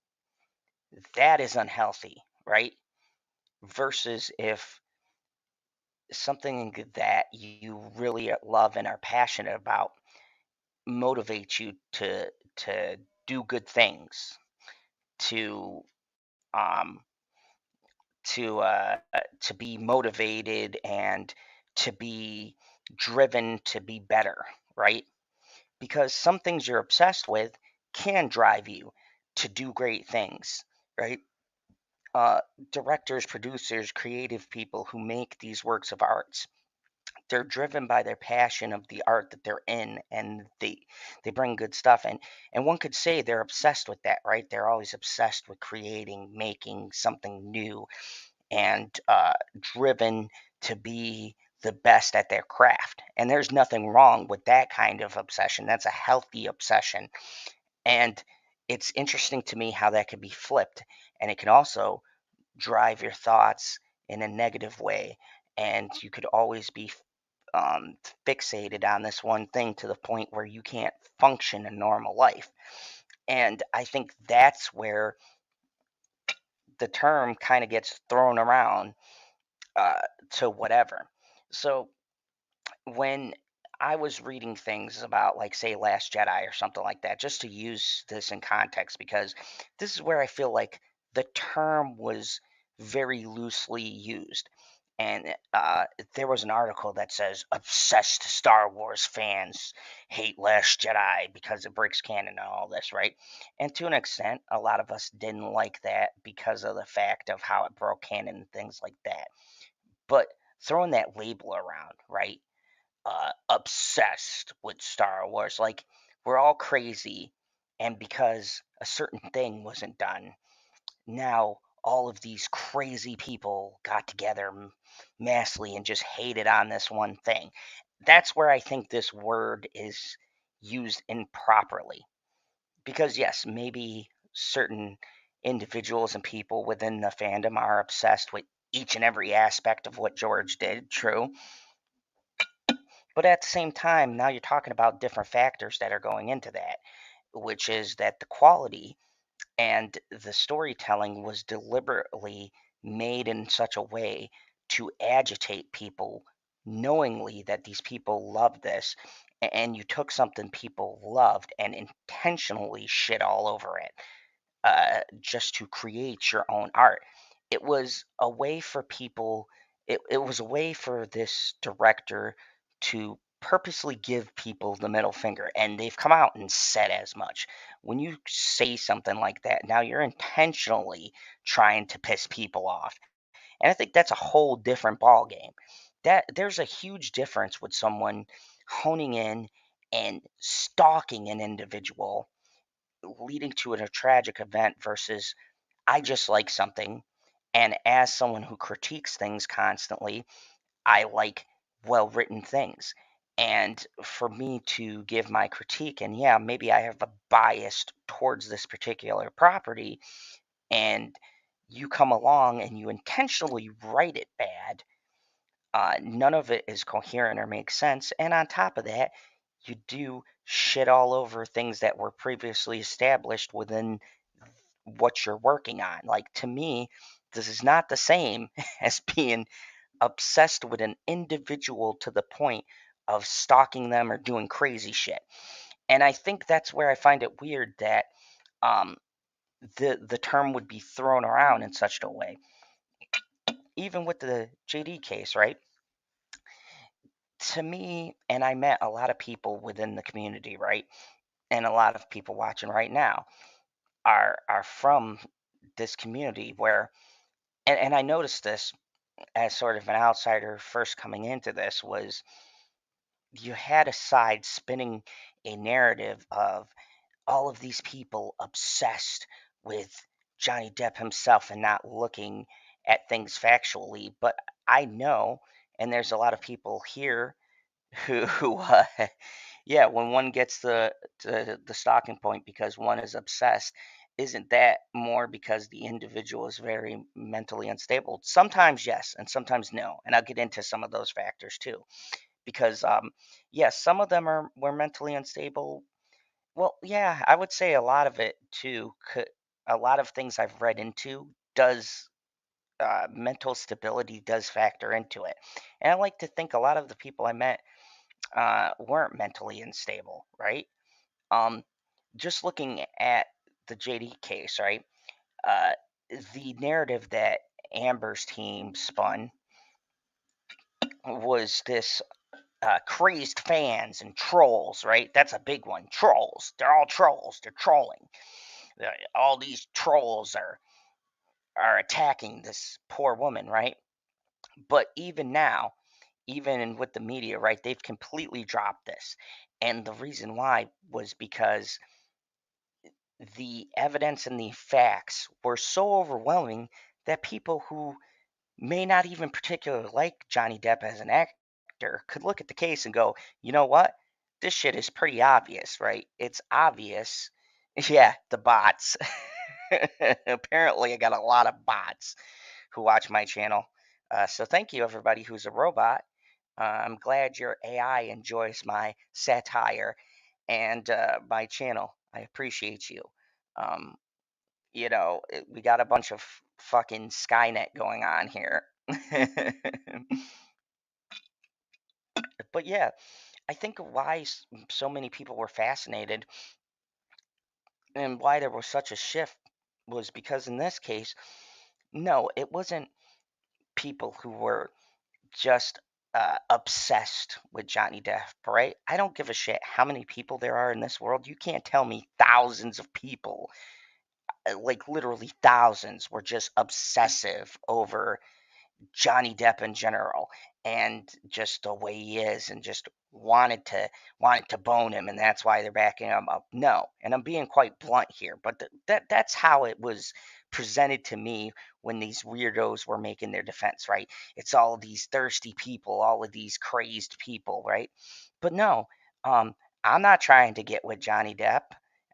that is unhealthy, right? Versus if something that you really love and are passionate about motivates you to do good things, to um to be motivated and to be driven to be better, right? Because some things you're obsessed with can drive you to do great things, right? uh, Directors, producers, creative people who make these works of arts, they're driven by their passion of the art that they're in, and they bring good stuff. And one could say they're obsessed with that, right? They're always obsessed with creating, making something new, and driven to be the best at their craft. And there's nothing wrong with that kind of obsession. That's a healthy obsession. And it's interesting to me how that could be flipped, and it can also drive your thoughts in a negative way, and you could always be um, fixated on this one thing to the point where you can't function a normal life. And I think that's where the term kind of gets thrown around uh, to whatever. So when I was reading things about, like, say, Last Jedi or something like that, just to use this in context, because this is where I feel like the term was very loosely used. And there was an article that says obsessed Star Wars fans hate Last Jedi because it breaks canon and all this, right? And to an extent, a lot of us didn't like that because of the fact of how it broke canon and things like that. But throwing that label around, right? Obsessed with Star Wars. Like, we're all crazy, and because a certain thing wasn't done, now all of these crazy people got together massively and just hated on this one thing. That's where I think this word is used improperly. Because, yes, maybe certain individuals and people within the fandom are obsessed with each and every aspect of what George did, true. But at the same time, now you're talking about different factors that are going into that, which is that the quality and the storytelling was deliberately made in such a way to agitate people knowingly that these people love this. And you took something people loved and intentionally shit all over it, just to create your own art. It was a way for people, it was a way for this director to purposely give people the middle finger. And they've come out and said as much. When you say something like that, now you're intentionally trying to piss people off. And I think that's a whole different ball game. That there's a huge difference with someone honing in and stalking an individual, leading to a tragic event, versus I just like something. And as someone who critiques things constantly, I like well written things. And for me to give my critique, and yeah, maybe I have a bias towards this particular property, and you come along and you intentionally write it bad, none of it is coherent or makes sense. And on top of that, you do shit all over things that were previously established within what you're working on. Like, to me, this is not the same as being obsessed with an individual to the point of stalking them or doing crazy shit. And I think that's where I find it weird that um, the term would be thrown around in such a way. Even with the JD case, right? To me, and I met a lot of people within the community, right? And a lot of people watching right now are from this community where, and I noticed this as sort of an outsider first coming into this, was you had a side spinning a narrative of all of these people obsessed with Johnny Depp himself and not looking at things factually. But I know, and there's a lot of people here who yeah, when one gets the stalking point because one is obsessed, isn't that more because the individual is very mentally unstable? Sometimes yes, and sometimes no, and I'll get into some of those factors too. Because yes, some of them were mentally unstable. Well, yeah, I would say a lot of it too. A lot of things I've read into does mental stability does factor into it. And I like to think a lot of the people I met weren't mentally unstable, right? Um, just looking at the JD case, right? Uh, the narrative that Amber's team spun was this crazed fans and trolls, right? That's a big one. Trolls. They're all trolls. They're trolling. All these trolls are attacking this poor woman, right? But even now, even with the media, right, they've completely dropped this. And the reason why was because the evidence and the facts were so overwhelming that people who may not even particularly like Johnny Depp as an actor could look at the case and go, you know what? This shit is pretty obvious, right? It's obvious. Yeah, the bots. Apparently, I got a lot of bots who watch my channel. So thank you, everybody who's a robot. I'm glad your AI enjoys my satire and my channel. I appreciate you. Um, we got a bunch of fucking Skynet going on here. But yeah, I think why so many people were fascinated and why there was such a shift was because in this case, no, it wasn't people who were just obsessed with Johnny Depp, right? I don't give a shit how many people there are in this world. You can't tell me thousands of people, like literally thousands, were just obsessive over Johnny Depp in general and just the way he is and just wanted to bone him and that's why they're backing him up. No, and I'm being quite blunt here, but that's how it was presented to me when these weirdos were making their defense, right? It's all of these thirsty people, all of these crazed people, right? But no, um, I'm not trying to get with Johnny Depp.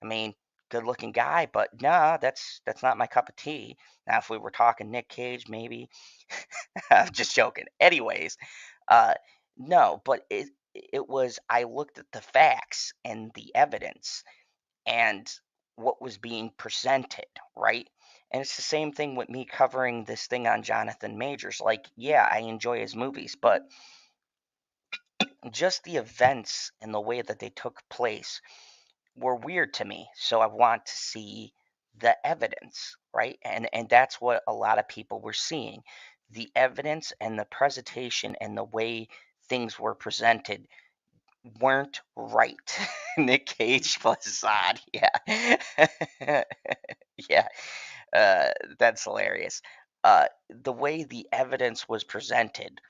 I mean, good looking guy, but nah, that's not my cup of tea. Now, if we were talking Nick Cage, maybe. I'm just joking. Anyways, uh, no, but it was I looked at the facts and the evidence and what was being presented, right? And it's the same thing with me covering this thing on Jonathan Majors. Like, yeah, I enjoy his movies, but just the events and the way that they took place were weird to me. So I want to see the evidence, right? And that's what a lot of people were seeing. The evidence and the presentation and the way things were presented weren't right. Nick Cage facade, yeah. Yeah, that's hilarious. The way the evidence was presented,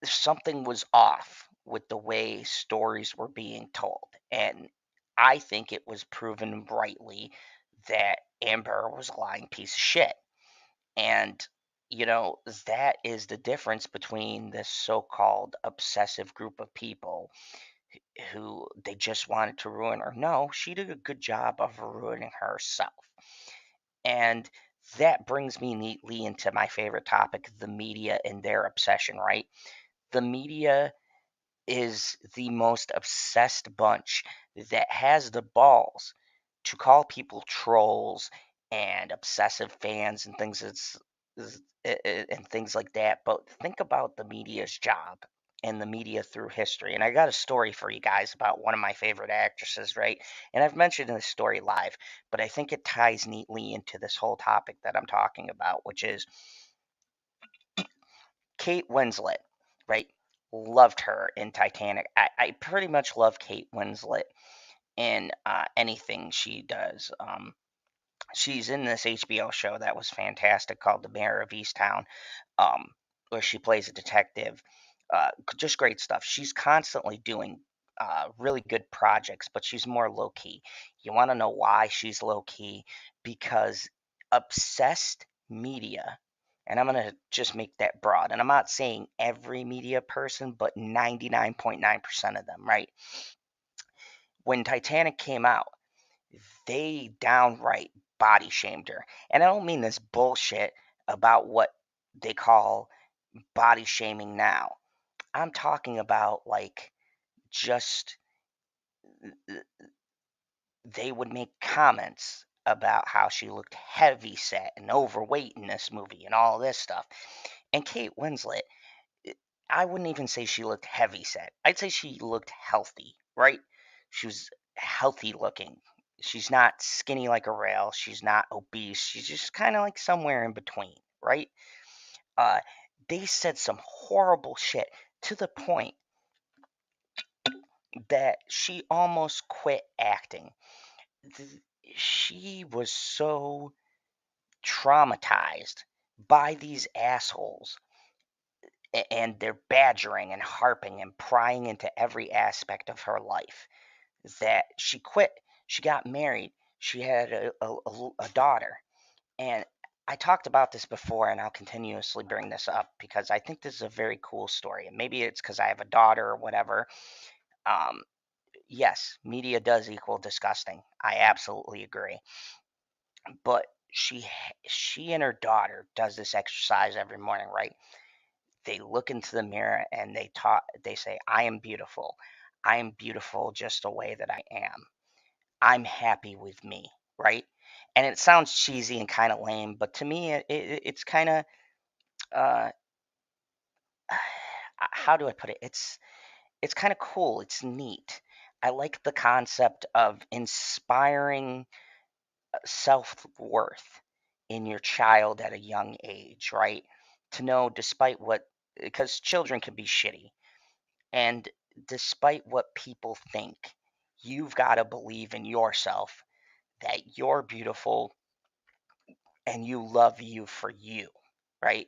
something was off with the way stories were being told. And I think it was proven rightly that Amber was a lying piece of shit. And, you know, that is the difference between this so called obsessive group of people who they just wanted to ruin her. No, she did a good job of ruining herself. And that brings me neatly into my favorite topic, the media and their obsession, right? The media is the most obsessed bunch that has the balls to call people trolls and obsessive fans and and things like that. But think about the media's job and the media through history. And I got a story for you guys about one of my favorite actresses, right? And I've mentioned this story live, but I think it ties neatly into this whole topic that I'm talking about, which is Kate Winslet, right? Loved her in Titanic. I pretty much love Kate Winslet in anything she does. She's in this HBO show that was fantastic called The Mayor of Easttown, um, where she plays a detective. Just great stuff. She's constantly doing really good projects, but she's more low key. You want to know why she's low key? Because obsessed media, and I'm going to just make that broad, and I'm not saying every media person, but 99.9% of them, right? When Titanic came out, they downright body shamed her. And I don't mean this bullshit about what they call body shaming now. I'm talking about like just they would make comments about how she looked heavy set and overweight in this movie and all this stuff. And Kate Winslet, I wouldn't even say she looked heavy set. I'd say she looked healthy, right? She was healthy looking. She's not skinny like a rail. She's not obese. She's just kind of like somewhere in between, right? Uh, they said some horrible shit to the point that she almost quit acting. She was so traumatized by these assholes and their badgering and harping and prying into every aspect of her life that she quit. She got married. She had a daughter. And I talked about this before, and I'll continuously bring this up because I think this is a very cool story. And maybe it's because I have a daughter or whatever. Um, yes, media does equal disgusting. I absolutely agree. But she and her daughter does this exercise every morning, right? They look into the mirror and they say, I am beautiful. I am beautiful just the way that I am. I'm happy with me, right? And it sounds cheesy and kind of lame, but to me, it's kind of, uh, how do I put it? It's kind of cool. It's neat. I like the concept of inspiring self worth in your child at a young age, right? To know, despite what, because children can be shitty, and despite what people think, you've got to believe in yourself that you're beautiful and you love you for you, right?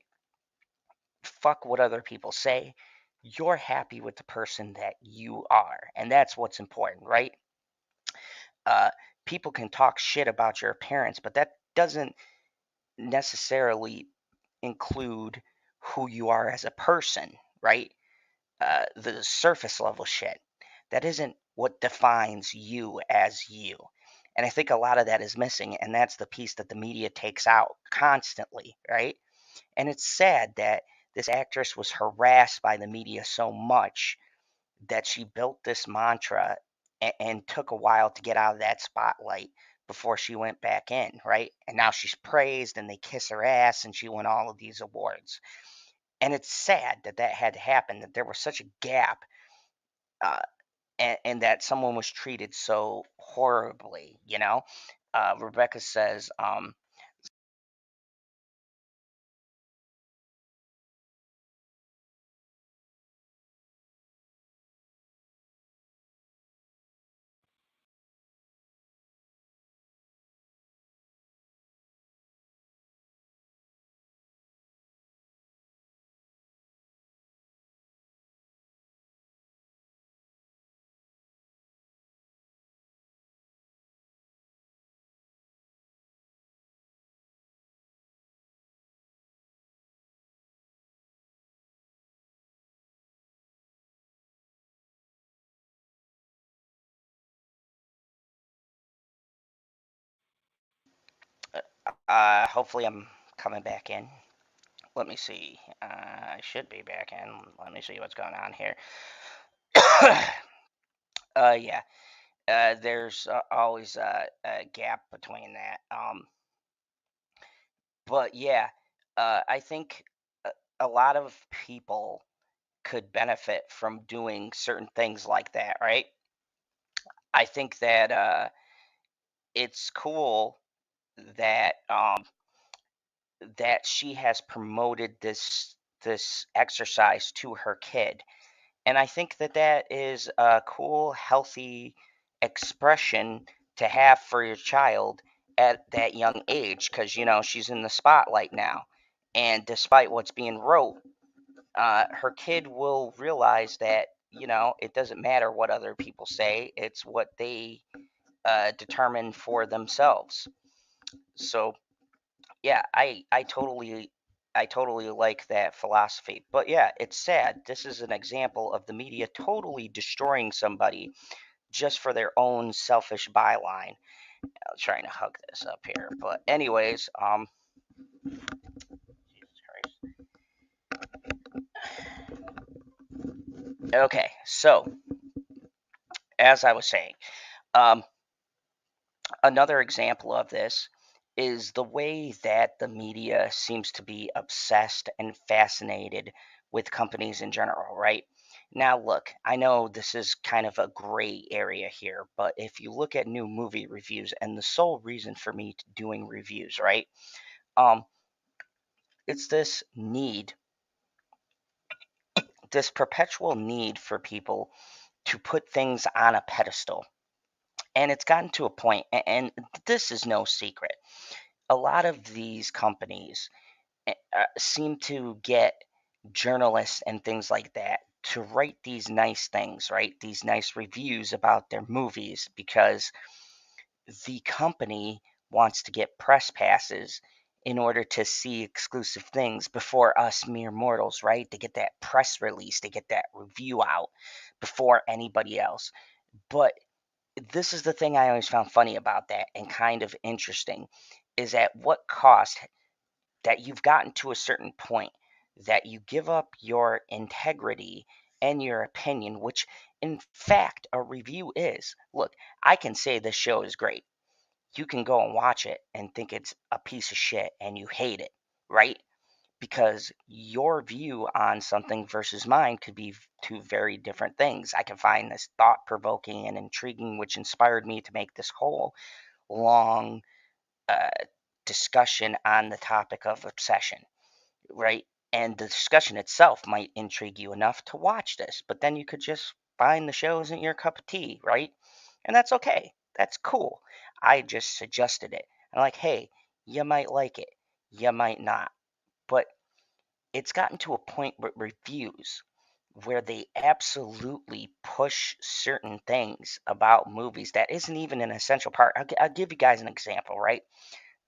Fuck what other people say. You're happy with the person that you are, and that's what's important, right? Uh, People can talk shit about your appearance, but that doesn't necessarily include who you are as a person, right? The surface level shit. That isn't what defines you as you. And I think a lot of that is missing, and that's the piece that the media takes out constantly, right? And it's sad that this actress was harassed by the media so much that she built this mantra and took a while to get out of that spotlight before she went back in, right? And now she's praised and they kiss her ass and she won all of these awards. And it's sad that that had to happen, that there was such a gap, uh, and that someone was treated so horribly, you know? Rebecca says, hopefully I'm coming back in. Let me see. I should be back in. Let me see what's going on here. Yeah. There's always a gap between that. But yeah, I think a, a lot of people could benefit from doing certain things like that, right? I think that it's cool that that she has promoted this exercise to her kid. And I think that that is a cool, healthy expression to have for your child at that young age because, you know, she's in the spotlight now. And despite what's being wrote, her kid will realize that, you know, it doesn't matter what other people say, it's what they determine for themselves. So, yeah, I totally like that philosophy. But yeah, it's sad. This is an example of the media totally destroying somebody just for their own selfish byline. I'm trying to hug this up here. But anyways, Jesus Christ. Okay, so as I was saying, um Another example of this is the way that the media seems to be obsessed and fascinated with companies in general, right? Now, look, I know this is kind of a gray area here, but if you look at new movie reviews, and the sole reason for me doing reviews, right? Um, it's this perpetual need for people to put things on a pedestal. And it's gotten to a point, and this is no secret. A lot of these companies seem to get journalists and things like that to write these nice things, right? These nice reviews about their movies because the company wants to get press passes in order to see exclusive things before us mere mortals, right? To get that press release, to get that review out before anybody else. But this is the thing I always found funny about that and kind of interesting is at what cost that you've gotten to a certain point that you give up your integrity and your opinion, which in fact a review is. Look, I can say this show is great. You can go and watch it and think it's a piece of shit and you hate it, right? Because your view on something versus mine could be two very different things. I can find this thought provoking and intriguing, which inspired me to make this whole long uh, discussion on the topic of obsession, right? And the discussion itself might intrigue you enough to watch this, but then you could just find the show isn't your cup of tea, right? And that's okay. That's cool. I just suggested it. I'm like, hey, you might like it, you might not. But it's gotten to a point with reviews where they absolutely push certain things about movies that isn't even an essential part. I'll give you guys an example, right?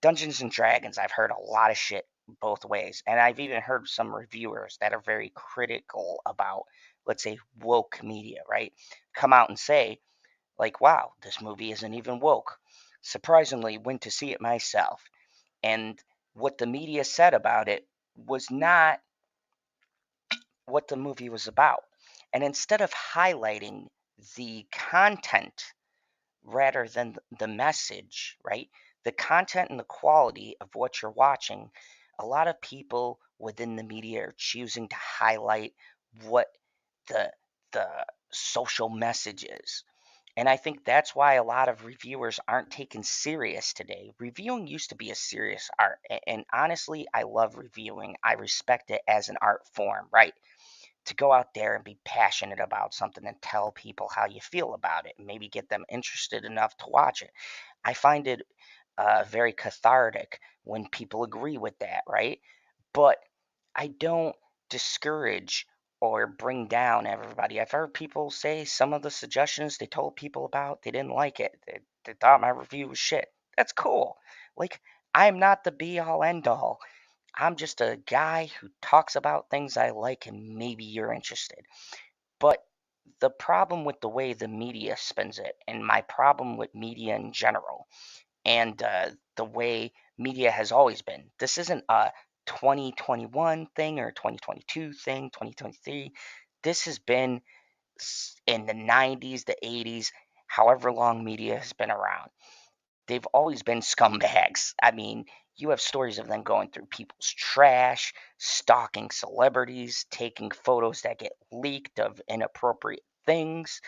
Dungeons and Dragons, I've heard a lot of shit both ways. And I've even heard some reviewers that are very critical about, let's say, woke media, right? Come out and say, like, wow, this movie isn't even woke. Surprisingly, went to see it myself. And what the media said about it was not what the movie was about. And instead of highlighting the content rather than the message, right? The content and the quality of what you're watching, a lot of people within the media are choosing to highlight what the the social message is. And I think that's why a lot of reviewers aren't taken serious today. Reviewing used to be a serious art. And honestly, I love reviewing. I respect it as an art form, right? To go out there and be passionate about something and tell people how you feel about it and maybe get them interested enough to watch it. I find it very cathartic when people agree with that, right? But I don't discourage or bring down everybody. I've heard people say some of the suggestions they told people about, they didn't like it. They thought my review was shit. That's cool. Like, I'm not the be all end all. I'm just a guy who talks about things I like and maybe you're interested. But the problem with the way the media spins it, and my problem with media in general, and the way media has always been, this isn't a 2021 thing or 2022 thing, 2023. This has been in the 90s, the 80s, however long media has been around. They've always been scumbags. I mean, you have stories of them going through people's trash, stalking celebrities, taking photos that get leaked of inappropriate things.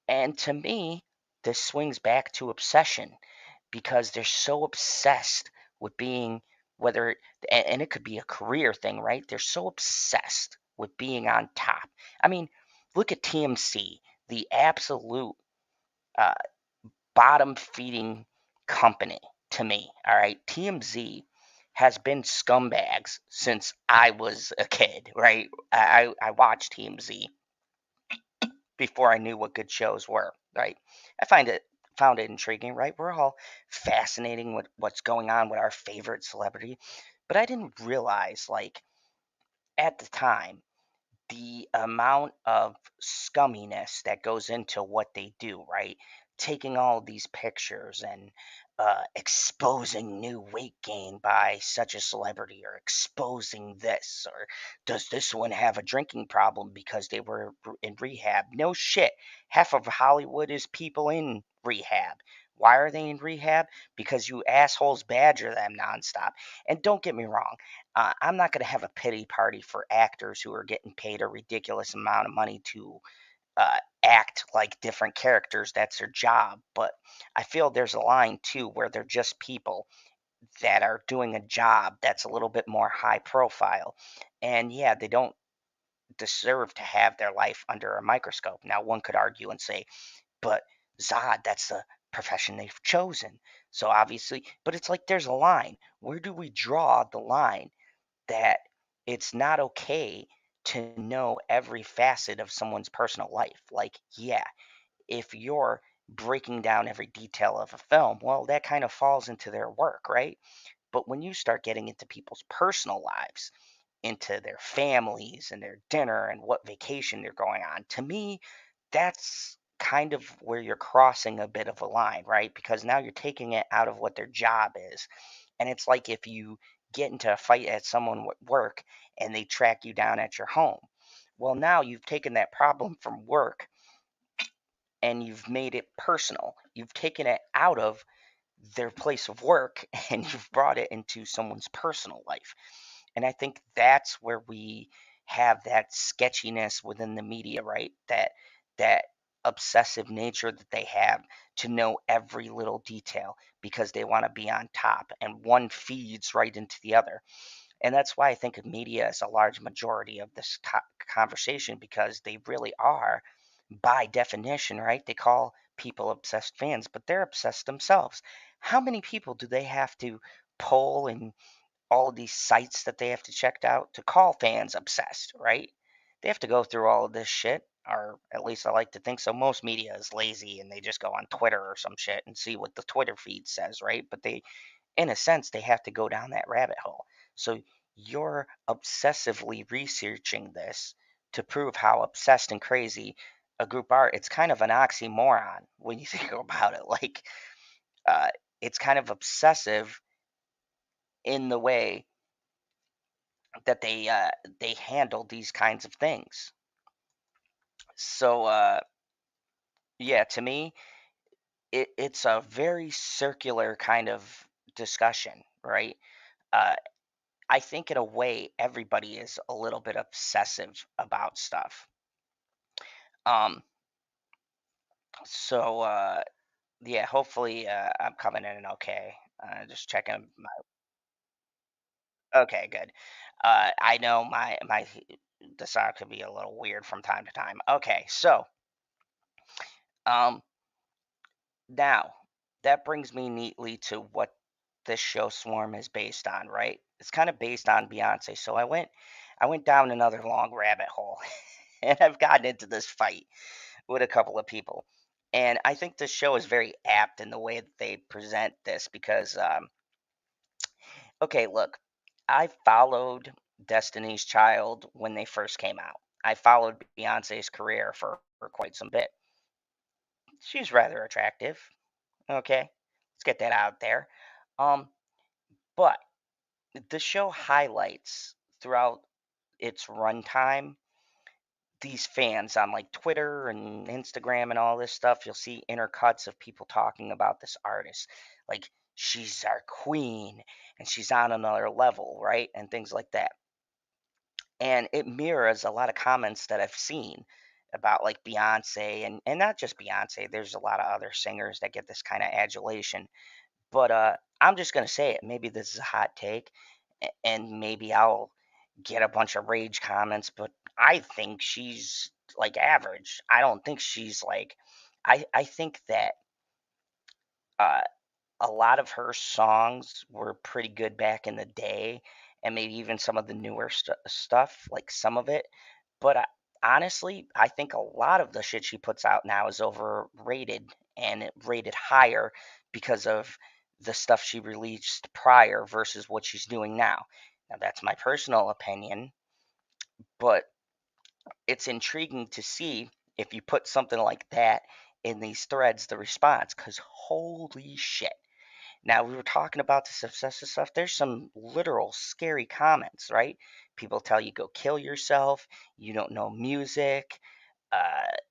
And to me, this swings back to obsession because they're so obsessed with being, whether, and it could be a career thing, right? They're so obsessed with being on top. I mean, look at TMC, the absolute uh, bottom feeding company to me. All right. TMZ has been scumbags since I was a kid, right? I watched TMZ before I knew what good shows were, right? I found it intriguing, right? We're all fascinating with what's going on with our favorite celebrity. But I didn't realize, like, at the time, the amount of scumminess that goes into what they do, right? Taking all these pictures and exposing new weight gain by such a celebrity, or exposing this, or does this one have a drinking problem because they were in rehab? No shit. Half of Hollywood is people in rehab. Why are they in rehab? Because you assholes badger them nonstop. And don't get me wrong, I'm not going to have a pity party for actors who are getting paid a ridiculous amount of money to act like different characters. That's their job. But I feel there's a line too where they're just people that are doing a job that's a little bit more high profile. And yeah, they don't deserve to have their life under a microscope. Now, one could argue and say, but Zod, that's the profession they've chosen. So obviously, but it's like there's a line. Where do we draw the line that it's not okay to know every facet of someone's personal life? Like, yeah, if you're breaking down every detail of a film, well, that kind of falls into their work, right? But when you start getting into people's personal lives, into their families and their dinner and what vacation they're going on, to me, that's kind of where you're crossing a bit of a line, right? Because now you're taking it out of what their job is. And it's like if you get into a fight at someone at work and they track you down at your home. Well, now you've taken that problem from work and you've made it personal. You've taken it out of their place of work and you've brought it into someone's personal life. And I think that's where we have that sketchiness within the media, right? That obsessive nature that they have to know every little detail because they want to be on top, and one feeds right into the other. And that's why I think media is a large majority of this conversation, because they really are, by definition, right? They call people obsessed fans, but they're obsessed themselves. How many people do they have to poll and all of these sites that they have to check out to call fans obsessed, right? They have to go through all of this shit, or at least I like to think so. Most media is lazy and they just go on Twitter or some shit and see what the Twitter feed says, right? But they, in a sense, they have to go down that rabbit hole. So you're obsessively researching this to prove how obsessed and crazy a group are. It's kind of an oxymoron when you think about it. Like, uh, it's kind of obsessive in the way that they handle these kinds of things. So yeah, to me, it's a very circular kind of discussion, right? Uh, I think in a way everybody is a little bit obsessive about stuff. Um, so yeah, hopefully I'm coming in okay. Just checking. Okay, good. I know my the sound could be a little weird from time to time. Okay, so um now, that brings me neatly to what this show Swarm is based on, right? It's kind of based on Beyonce. So I went down another long rabbit hole and I've gotten into this fight with a couple of people. And I think this show is very apt in the way that they present this because okay, look, I followed Destiny's Child when they first came out. I followed Beyonce's career for quite some bit. She's rather attractive. Okay, let's get that out there. Um, but the show highlights throughout its runtime these fans on like Twitter and Instagram and all this stuff. You'll see intercuts of people talking about this artist, like she's our queen and she's on another level, right? And things like that. And it mirrors a lot of comments that I've seen about like Beyonce, and not just Beyonce. There's a lot of other singers that get this kind of adulation. But I'm just gonna say it. Maybe this is a hot take, and maybe I'll get a bunch of rage comments. But I think she's like average. I don't think she's like. I think that uh, a lot of her songs were pretty good back in the day, and maybe even some of the newer stuff, like some of it. But honestly, I think a lot of the shit she puts out now is overrated and it rated higher because of the stuff she released prior versus what she's doing now. Now, that's my personal opinion, but it's intriguing to see if you put something like that in these threads, the response, because holy shit. Now, we were talking about this obsessive stuff. There's some literal scary comments, right? People tell you go kill yourself. You don't know music.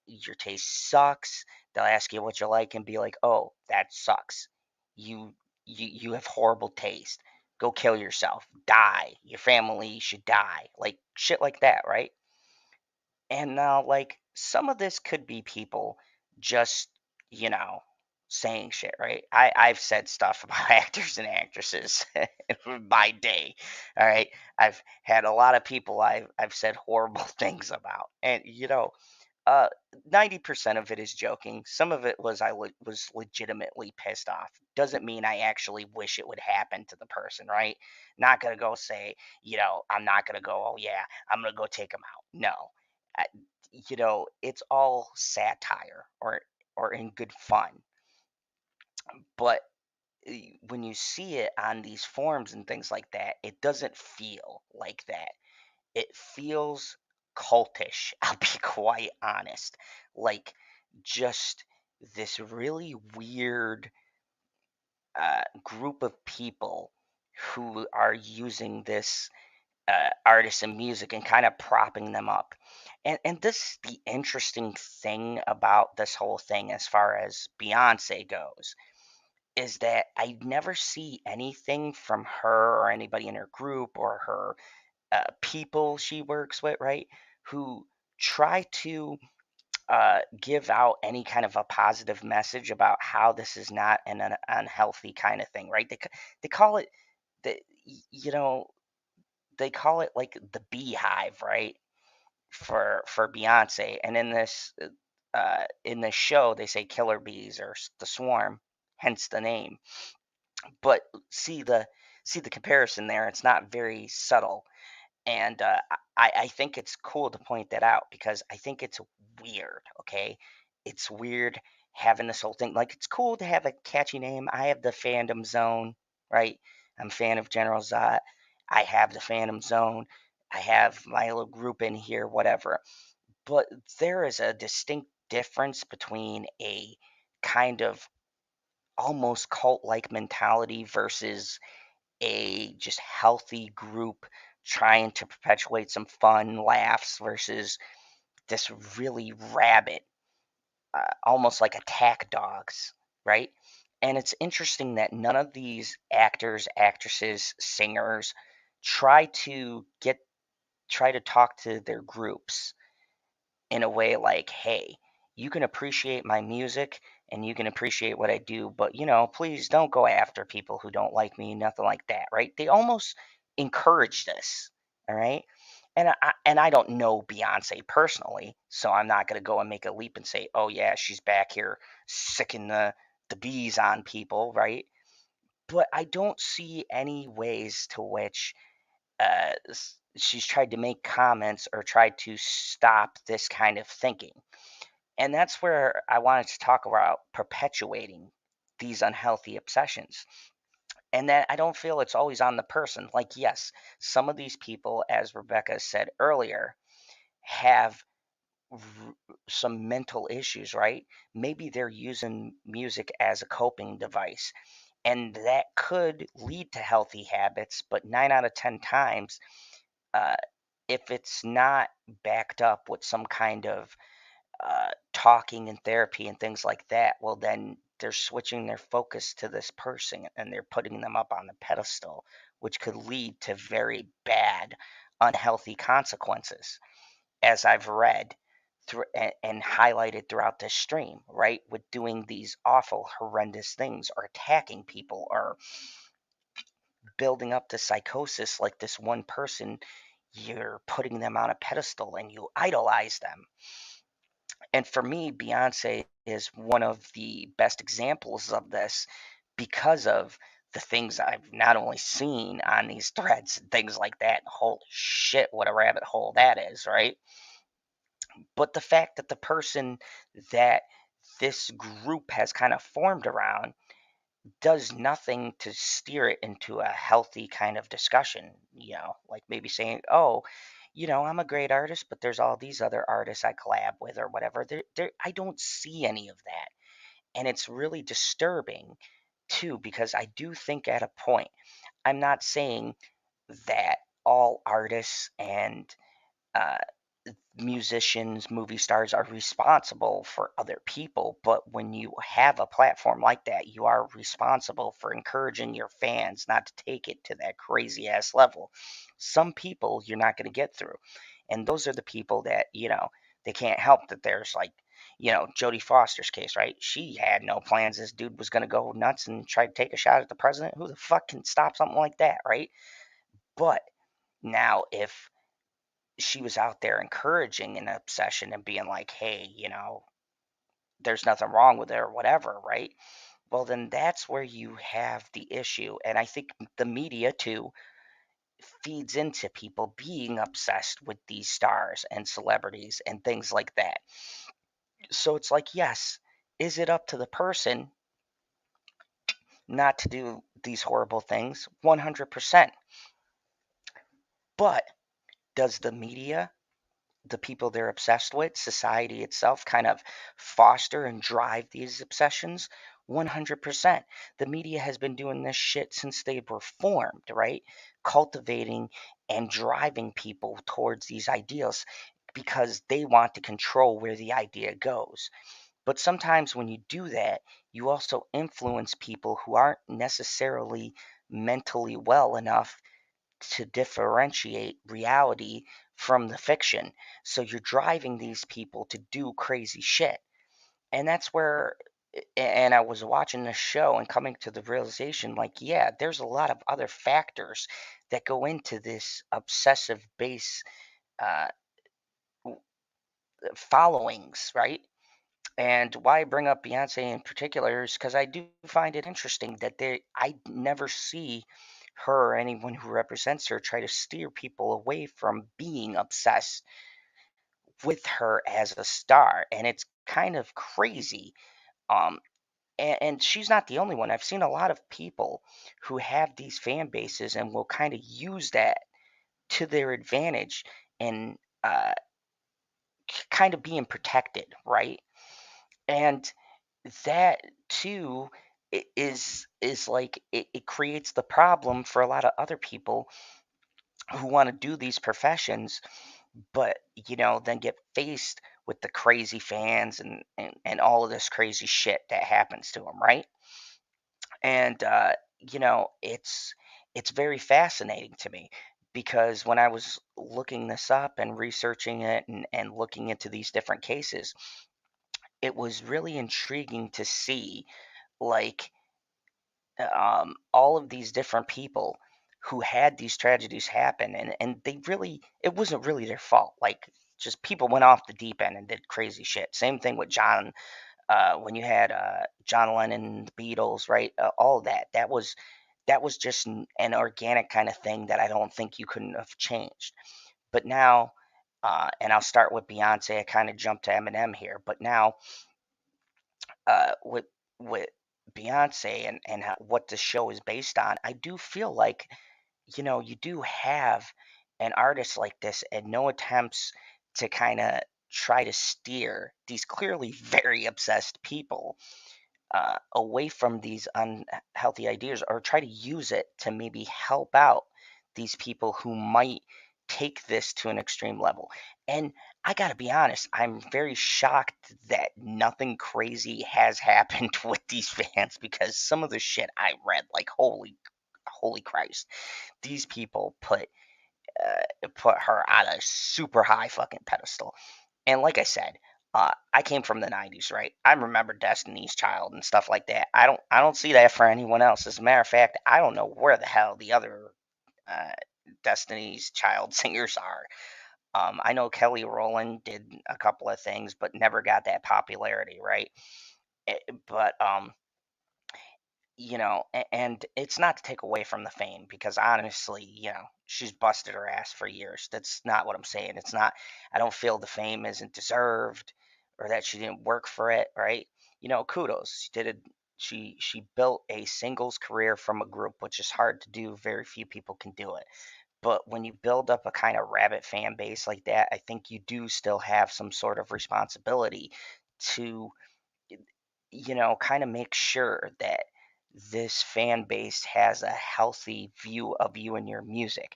your taste sucks. They'll ask you what you like and be like, "Oh, that sucks. You you have horrible taste. Go kill yourself. Die. Your family should die." Like shit like that, right? And now, like, some of this could be people just, you know, saying shit, right? I've said stuff about actors and actresses by day. All right. I've had a lot of people I've said horrible things about. And uh 90% of it is joking. Some of it was was legitimately pissed off. Doesn't mean I actually wish it would happen to the person, right? Not gonna go say, I'm not gonna go, oh yeah, I'm gonna go take them out. No. I, it's all satire or in good fun. But when you see it on these forums and things like that, it doesn't feel like that. It feels cultish. I'll be quite honest. Like just this really weird group of people who are using this artists and music and kind of propping them up. And this is the interesting thing about this whole thing as far as Beyonce goes, is that I never see anything from her or anybody in her group or her people she works with, right? Who try to give out any kind of a positive message about how this is not an unhealthy kind of thing, right? They call it the you know they call it like the beehive, right? For Beyonce, and in this show they say killer bees or the swarm, hence the name. But see the comparison there. It's not very subtle, and I think it's cool to point that out because I think it's weird. Okay, it's weird having this whole thing. Like it's cool to have a catchy name. I have the fandom zone, right? I'm a fan of General Zod. I have the fandom zone. I have my little group in here, whatever. But there is a distinct difference between a kind of almost cult like mentality versus a just healthy group trying to perpetuate some fun laughs versus this really rabid, almost like attack dogs, right? And it's interesting that none of these actors, actresses, singers try to talk to their groups in a way like, hey, you can appreciate my music and you can appreciate what I do, but please don't go after people who don't like me, nothing like that, right? They almost encourage this, all right? And I don't know Beyonce personally, so I'm not going to go and make a leap and say, oh yeah, she's back here sicking the bees on people, right? But I don't see any ways to which she's tried to make comments or tried to stop this kind of thinking. And that's where I wanted to talk about perpetuating these unhealthy obsessions. And that I don't feel it's always on the person. Like, yes, some of these people, as Rebecca said earlier, have some mental issues, right? Maybe they're using music as a coping device. And that could lead to healthy habits, but 9 out of 10 times, uh, if it's not backed up with some kind of talking and therapy and things like that, well, then they're switching their focus to this person and they're putting them up on the pedestal, which could lead to very bad, unhealthy consequences, as I've read through and highlighted throughout this stream, right? With doing these awful, horrendous things or attacking people or building up the psychosis like this one person, you're putting them on a pedestal and you idolize them. And for me, Beyonce is one of the best examples of this because of the things I've not only seen on these threads and things like that. Holy shit, what a rabbit hole that is, right? But the fact that the person that this group has kind of formed around does nothing to steer it into a healthy kind of discussion, like maybe saying, oh, I'm a great artist, but there's all these other artists I collab with or whatever. I don't see any of that. And it's really disturbing too, because I do think at a point, I'm not saying that all artists and uh, musicians, movie stars are responsible for other people, but when you have a platform like that, you are responsible for encouraging your fans not to take it to that crazy ass level. Some people you're not going to get through, and those are the people that, they can't help that there's like, Jodie Foster's case, right? She had no plans. This dude was going to go nuts and try to take a shot at the president. Who the fuck can stop something like that, right? But now, if she was out there encouraging an obsession and being like, hey, there's nothing wrong with it or whatever, right? Well, then that's where you have the issue. And I think the media, too, feeds into people being obsessed with these stars and celebrities and things like that. So it's like, yes, is it up to the person not to do these horrible things? 100%. But does the media, the people they're obsessed with, society itself, kind of foster and drive these obsessions? 100%. The media has been doing this shit since they were formed, right? Cultivating and driving people towards these ideals because they want to control where the idea goes. But sometimes when you do that, you also influence people who aren't necessarily mentally well enough to differentiate reality from the fiction. So you're driving these people to do crazy shit. And that's where, and I was watching this show and coming to the realization like, yeah, there's a lot of other factors that go into this obsessive base uh, followings, right? And why I bring up Beyonce in particular is because I do find it interesting that I never see her or anyone who represents her try to steer people away from being obsessed with her as a star. And it's kind of crazy. Um, and she's not the only one. I've seen a lot of people who have these fan bases and will kind of use that to their advantage and kind of being protected, right? And that too is like it creates the problem for a lot of other people who want to do these professions, but then get faced with the crazy fans and all of this crazy shit that happens to them, right? And it's very fascinating to me because when I was looking this up and researching it and looking into these different cases, it was really intriguing to see like all of these different people who had these tragedies happen, and they really, it wasn't really their fault. Like, just people went off the deep end and did crazy shit. Same thing with John, when you had John Lennon, the Beatles, right? All of that was just an organic kind of thing that I don't think you couldn't have changed. But now, and I'll start with Beyonce. I kind of jumped to Eminem here, but now with Beyonce and what the show is based on, I do feel like you do have an artist like this and no attempts to kind of try to steer these clearly very obsessed people away from these unhealthy ideas or try to use it to maybe help out these people who might take this to an extreme level. And I got to be honest, I'm very shocked that nothing crazy has happened with these fans because some of the shit I read, like, holy Christ, these people put her on a super high fucking pedestal. And like I said, I came from the '90s, right? I remember Destiny's Child and stuff like that. I don't see that for anyone else. As a matter of fact, I don't know where the hell the other uh, Destiny's Child singers are. I know Kelly Rowland did a couple of things, but never got that popularity, right? But and it's not to take away from the fame because honestly, she's busted her ass for years. That's not what I'm saying. It's not, I don't feel the fame isn't deserved or that she didn't work for it, right? Kudos. She built a singles career from a group, which is hard to do. Very few people can do it. But when you build up a kind of rabid fan base like that, I think you do still have some sort of responsibility to kind of make sure that this fan base has a healthy view of you and your music.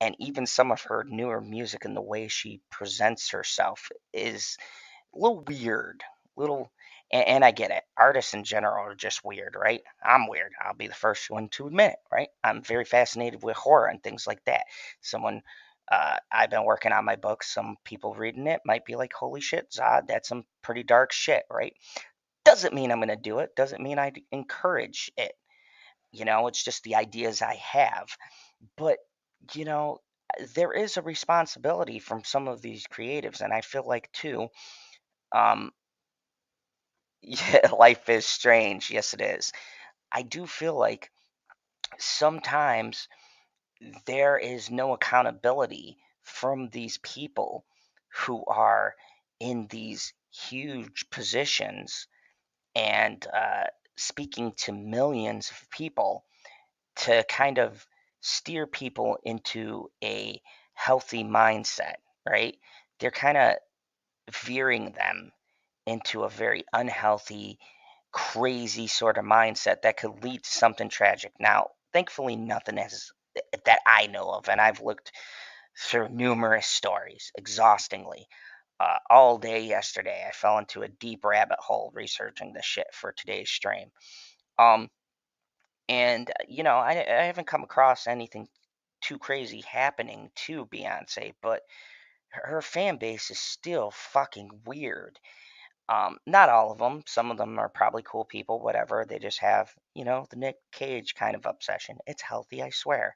and even some of her newer music and the way she presents herself is a little weird, little. And I get it. Artists in general are just weird, right? I'm weird. I'll be the first one to admit it, right? I'm very fascinated with horror and things like that. Someone, I've been working on my book. Some people reading it might be like, "Holy shit, Zod, that's some pretty dark shit," right? Doesn't mean I'm going to do it. Doesn't mean I encourage it. It's just the ideas I have. But, you know, there is a responsibility from some of these creatives, and I feel like too. Um, yeah, life is strange. Yes, it is. I do feel like sometimes there is no accountability from these people who are in these huge positions and speaking to millions of people to kind of steer people into a healthy mindset, right? They're kind of veering them into a very unhealthy, crazy sort of mindset that could lead to something tragic. Now, thankfully, nothing has that I know of, and I've looked through numerous stories exhaustingly. All day yesterday, I fell into a deep rabbit hole researching this shit for today's stream. Um, I haven't come across anything too crazy happening to Beyonce, but her fan base is still fucking weird. Not all of them. Some of them are probably cool people, whatever. They just have, the Nick Cage kind of obsession. It's healthy, I swear.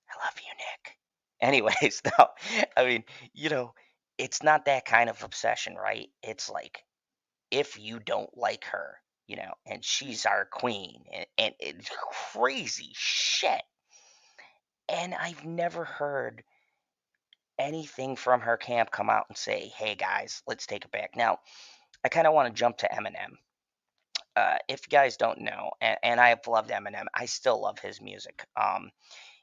I love you, Nick. Anyways, no, I mean, you know, it's not that kind of obsession, right? It's like if you don't like her, and she's our queen, and it's crazy shit. And I've never heard anything from her camp come out and say, "Hey guys, let's take it back." Now, I kind of want to jump to Eminem. If you guys don't know, and I've loved Eminem, I still love his music.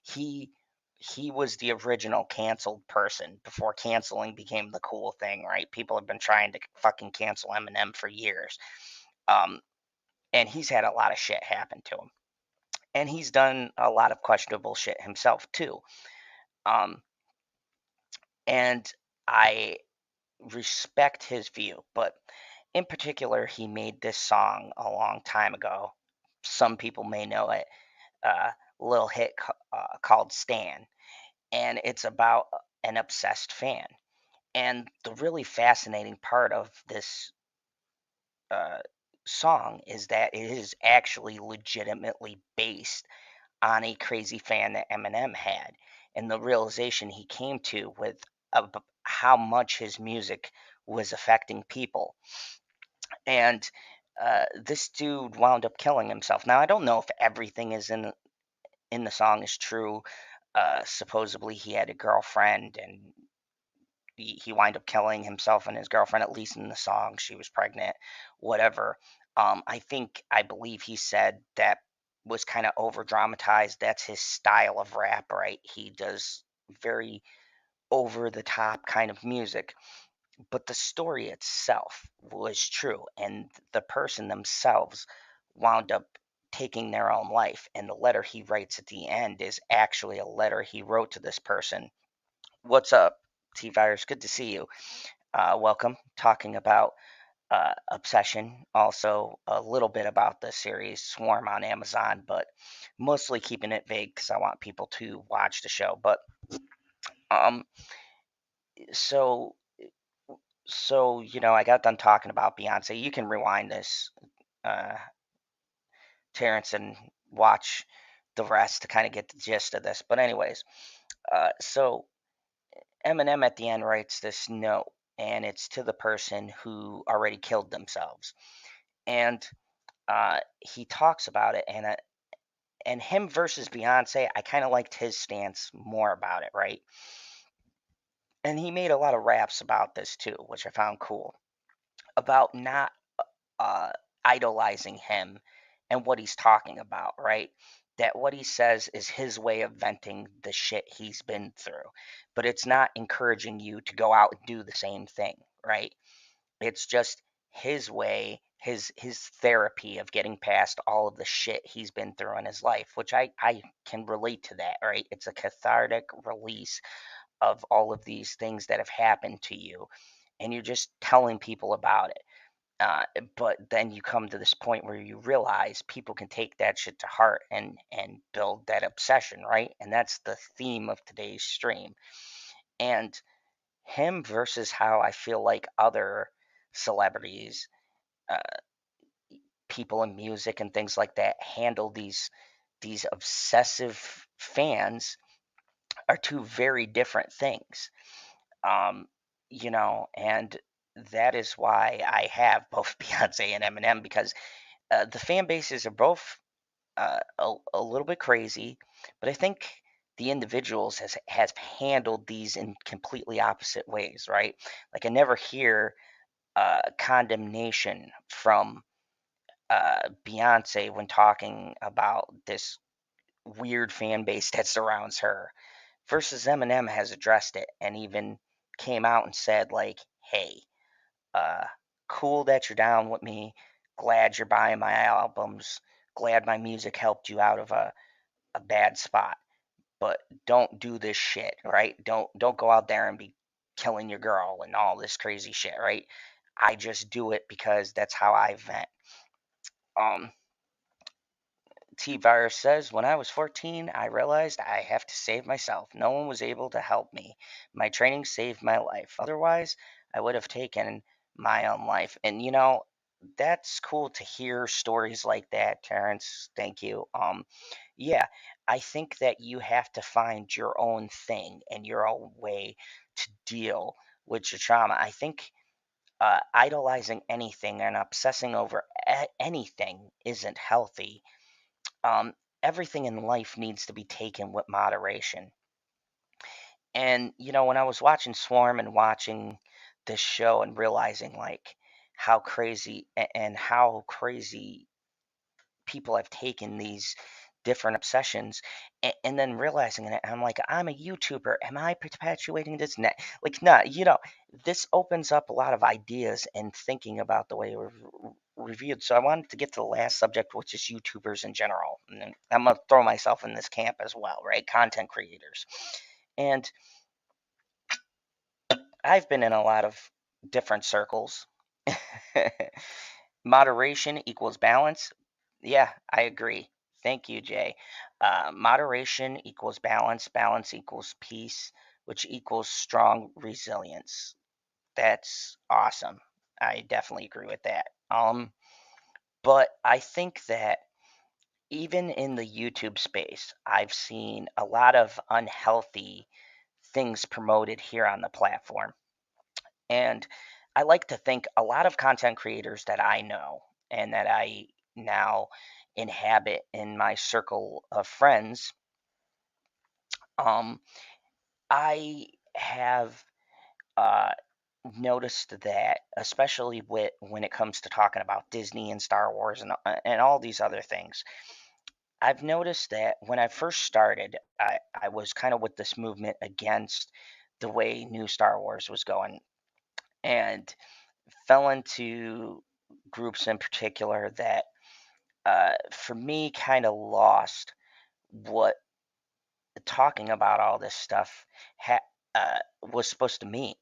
He he was the original canceled person before canceling became the cool thing, right? People have been trying to fucking cancel Eminem for years. Um, and he's had a lot of shit happen to him. And he's done a lot of questionable shit himself too. Um, and I respect his view, but in particular, he made this song a long time ago. Some people may know it. Uh, Little hit called Stan, and it's about an obsessed fan. And the really fascinating part of this uh, song is that it is actually legitimately based on a crazy fan that Eminem had, and the realization he came to with how much his music was affecting people. And this dude wound up killing himself. Now I don't know if everything is in the song is true. Supposedly he had a girlfriend, and he wind up killing himself and his girlfriend. At least in the song, she was pregnant. Whatever. I believe he said that was kind of over dramatized. That's his style of rap, right? He does very over the top kind of music. But the story itself was true, and the person themselves wound up taking their own life. And the letter he writes at the end is actually a letter he wrote to this person. What's up, T Virus? Good to see you. Welcome. Talking about Obsession, also a little bit about the series Swarm on Amazon, but mostly keeping it vague because I want people to watch the show. But um, so I got done talking about Beyonce. You can rewind this, uh, Terrence, and watch the rest to kind of get the gist of this. But anyways, so Eminem at the end writes this note, and it's to the person who already killed themselves, and he talks about it, and him versus Beyonce, I kind of liked his stance more about it, right? And he made a lot of raps about this too, which I found cool, about not uh, idolizing him and what he's talking about, right? That what he says is his way of venting the shit he's been through, but it's not encouraging you to go out and do the same thing, right? It's just his way, his therapy of getting past all of the shit he's been through in his life, which I can relate to that, right? It's a cathartic release of all of these things that have happened to you, and you're just telling people about it. But then you come to this point where you realize people can take that shit to heart and build that obsession, right? And that's the theme of today's stream. And him versus how I feel like other celebrities, uh, people in music and things like that handle these obsessive fans are two very different things. Um, and that is why I have both Beyonce and Eminem, because the fan bases are both a little bit crazy, but I think the individuals has handled these in completely opposite ways, right? Like I never hear condemnation from Beyonce when talking about this weird fan base that surrounds her, versus Eminem has addressed it and even came out and said like, "Hey, uh, cool that you're down with me. Glad you're buying my albums. Glad my music helped you out of a bad spot. But don't do this shit, right? Don't go out there and be killing your girl and all this crazy shit, right? I just do it because that's how I vent." Um, T Virus says, "When I was 14, I realized I have to save myself. No one was able to help me. My training saved my life. Otherwise, I would have taken my own life." And that's cool to hear stories like that, Terrence. Thank you. Yeah, I think that you have to find your own thing and your own way to deal with your trauma. I think idolizing anything and obsessing over anything isn't healthy. um, Everything in life needs to be taken with moderation. And when I was watching Swarm and watching this show and realizing like how crazy and how crazy people have taken these different obsessions, and then realizing it, I'm like, I'm a YouTuber. Am I perpetuating this? Like, nah, this opens up a lot of ideas and thinking about the way we're reviewed. So I wanted to get to the last subject, which is YouTubers in general. And then I'm going to throw myself in this camp as well, right? Content creators. And I've been in a lot of different circles. Moderation equals balance. Yeah, I agree. Thank you, Jay. Moderation equals balance. Balance equals peace, which equals strong resilience. That's awesome. I definitely agree with that. But I think that even in the YouTube space, I've seen a lot of unhealthy things promoted here on the platform. And I like to think a lot of content creators that I know and that I now inhabit in my circle of friends, um, I have uh, noticed that, especially when it comes to talking about Disney and Star Wars and all these other things, I've noticed that when I first started, I was kind of with this movement against the way new Star Wars was going, and fell into groups in particular that, for me, kind of lost what talking about all this stuff was supposed to mean,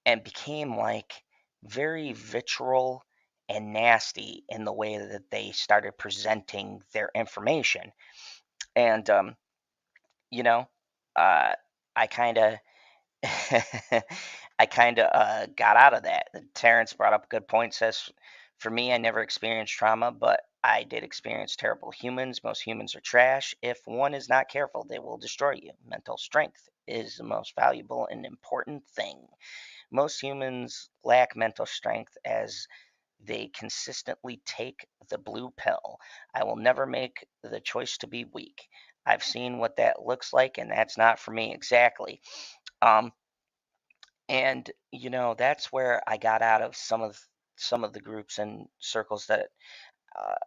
and became like very vitriol and nasty in the way that they started presenting their information. And you know, uh, I kind of I kind of got out of that. Terrence brought up a good point. Says, "For me, I never experienced trauma, but I did experience terrible humans. Most humans are trash. If one is not careful, they will destroy you. Mental strength is the most valuable and important thing. Most humans lack mental strength as they consistently take the blue pill. I will never make the choice to be weak. I've seen what that looks like, and that's not for me." Exactly. Um, and that's where I got out of some of the groups and circles that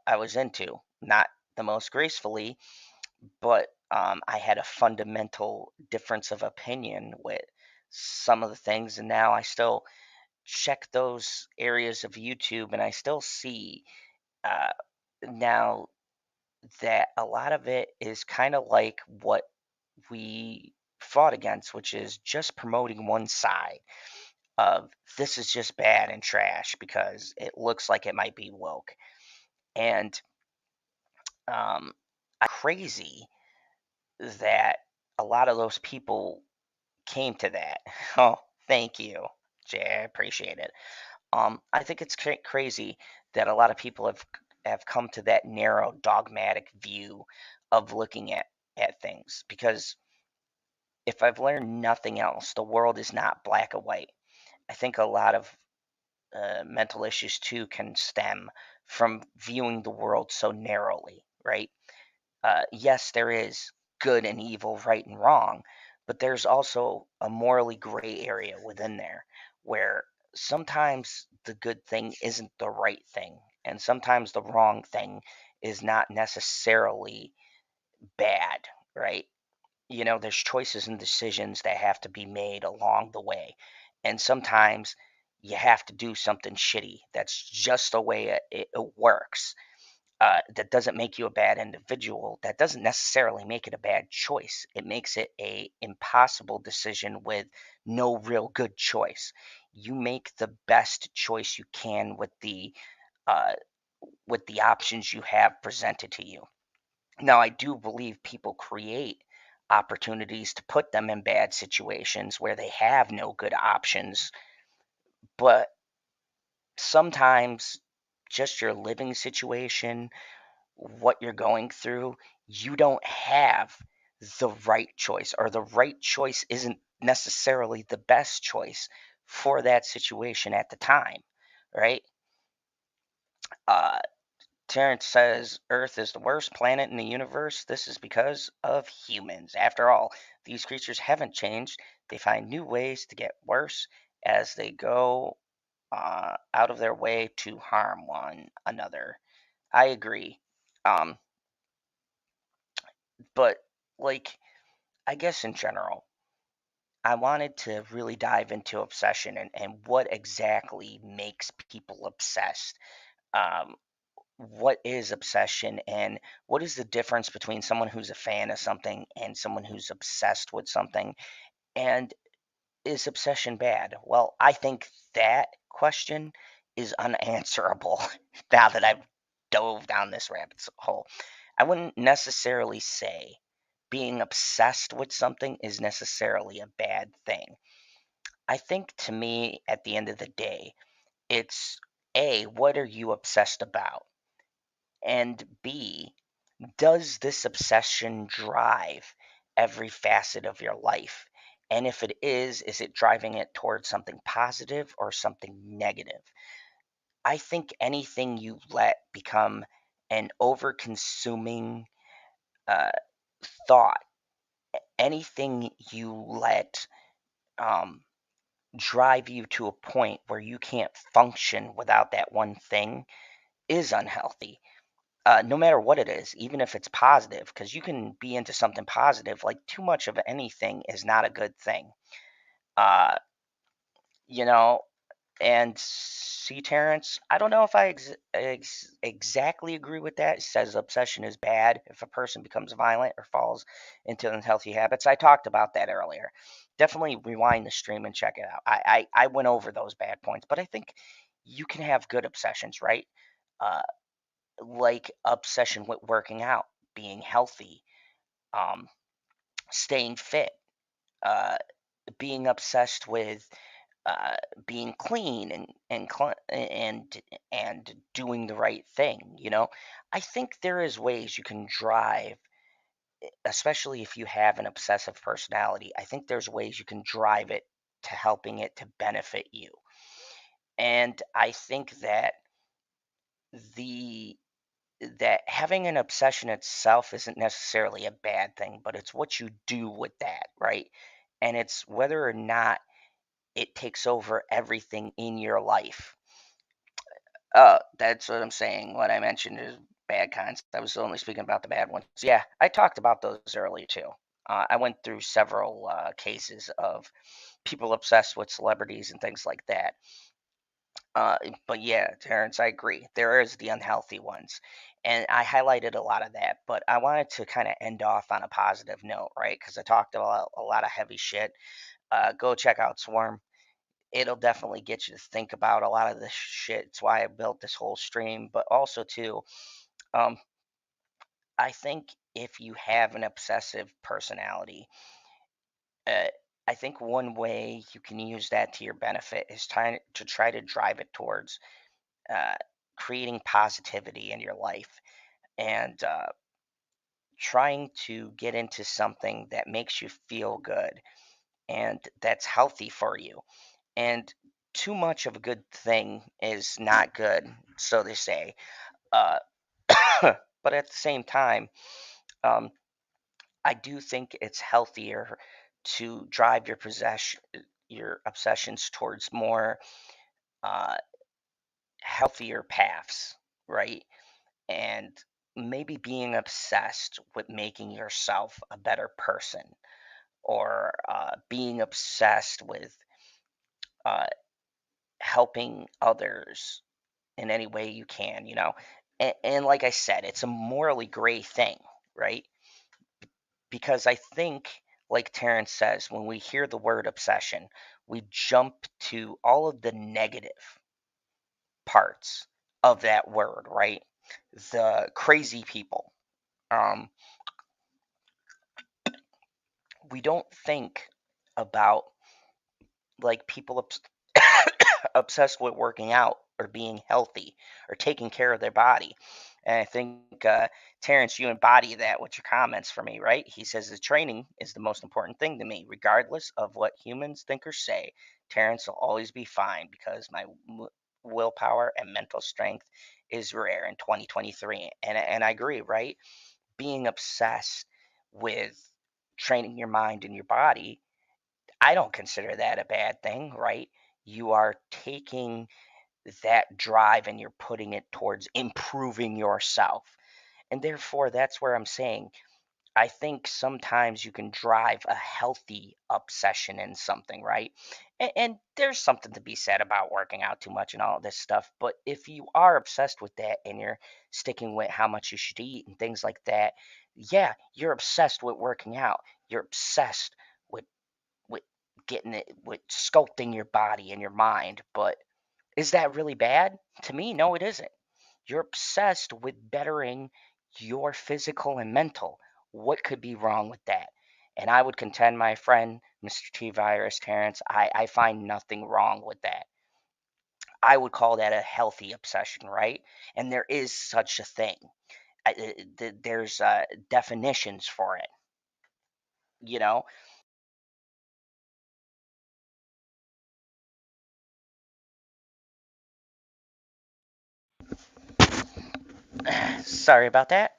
I was into. Not the most gracefully, but I had a fundamental difference of opinion with some of the things, and now I still check those areas of YouTube, and I still see uh, now that a lot of it is kind of like what we fought against, which is just promoting one side of this is just bad and trash because it looks like it might be woke. And crazy that a lot of those people came to that. Oh, thank you, Jay. I appreciate it. I think it's crazy that a lot of people have come to that narrow, dogmatic view of looking at things. Because if I've learned nothing else, the world is not black and white. I think a lot of mental issues too can stem from viewing the world so narrowly, right? Yes, there is good and evil, right and wrong, but there's also a morally gray area within there where sometimes the good thing isn't the right thing, and sometimes the wrong thing is not necessarily bad, right? There's choices and decisions that have to be made along the way, and sometimes you have to do something shitty. That's just the way it works. That doesn't make you a bad individual. That doesn't necessarily make it a bad choice. It makes it a impossible decision with no real good choice. You make the best choice you can uh, with the options you have presented to you. Now, I do believe people create opportunities to put them in bad situations where they have no good options, but sometimes just your living situation, what you're going through, you don't have the right choice, or the right choice isn't necessarily the best choice for that situation at the time, right? Uh, Terrence says Earth is the worst planet in the universe. This is because of humans. After all, these creatures haven't changed. They find new ways to get worse as they go out of their way to harm one another. I agree. Um, but, like, I guess in general, I wanted to really dive into obsession and what exactly makes people obsessed. Um, what is obsession, and what is the difference between someone who's a fan of something and someone who's obsessed with something? And is obsession bad? Well, I think that question is unanswerable now that I've dove down this rabbit hole. I wouldn't necessarily say being obsessed with something is necessarily a bad thing. I think to me, at the end of the day, it's A, what are you obsessed about? And B, does this obsession drive every facet of your life? And if it is it driving it towards something positive or something negative? I think anything you let become an over consuming uh, thought, anything you let um, drive you to a point where you can't function without that one thing is unhealthy. No matter what it is, even if it's positive, because you can be into something positive, like too much of anything is not a good thing. Uh, you know, and see, Terrence, I don't know if I exactly agree with that. It says obsession is bad if a person becomes violent or falls into unhealthy habits. I talked about that earlier. Definitely rewind the stream and check it out. I went over those bad points, but I think you can have good obsessions, right? Uh, like obsession with working out, being healthy, um, staying fit, uh, being obsessed with uh, being clean and doing the right thing. I think there is ways you can drive, especially if you have an obsessive personality. I think there's ways you can drive it to helping it to benefit you, and I think the that having an obsession itself isn't necessarily a bad thing, but it's what you do with that, right? And it's whether or not it takes over everything in your life. That's what I'm saying. What I mentioned is bad kinds. I was only speaking about the bad ones. Yeah, I talked about those earlier too. I went through several cases of people obsessed with celebrities and things like that. Uh, but yeah, Terrence, I agree. There is the unhealthy ones. And I highlighted a lot of that, but I wanted to kind of end off on a positive note, right? Because I talked about a lot of heavy shit. Go check out Swarm. It'll definitely get you to think about a lot of this shit. It's why I built this whole stream. But also, too, um, I think if you have an obsessive personality, uh, I think one way you can use that to your benefit is try to drive it towards uh, creating positivity in your life and trying to get into something that makes you feel good and that's healthy for you. And too much of a good thing is not good, so they say. Uh, but at the same time, um, I do think it's healthier to drive your obsessions towards more uh, healthier paths, right? And maybe being obsessed with making yourself a better person or being obsessed with uh, helping others in any way you can, and like I said, it's a morally gray thing, right? Because I think, like Terrence says, when we hear the word obsession, we jump to all of the negative parts of that word, right? The crazy people. Um, we don't think about like people obsessed with working out or being healthy or taking care of their body. And I think, Terrence, you embody that with your comments for me, right? He says the training is the most important thing to me, regardless of what humans think or say. Terrence will always be fine because my willpower and mental strength is rare in 2023. And I agree, right? Being obsessed with training your mind and your body, I don't consider that a bad thing, right? You are taking that drive and you're putting it towards improving yourself. And therefore, that's where I'm saying I think sometimes you can drive a healthy obsession in something, right? And there's something to be said about working out too much and all this stuff. But if you are obsessed with that and you're sticking with how much you should eat and things like that, yeah, you're obsessed with working out. You're obsessed with with getting it with sculpting your body and your mind. But is that really bad? To me, no, it isn't. You're obsessed with bettering your physical and mental. What could be wrong with that? And I would contend, my friend, Mr. T Virus Terrence, I find nothing wrong with that. I would call that a healthy obsession, right? And there is such a thing. There's definitions for it, you know? Sorry about that.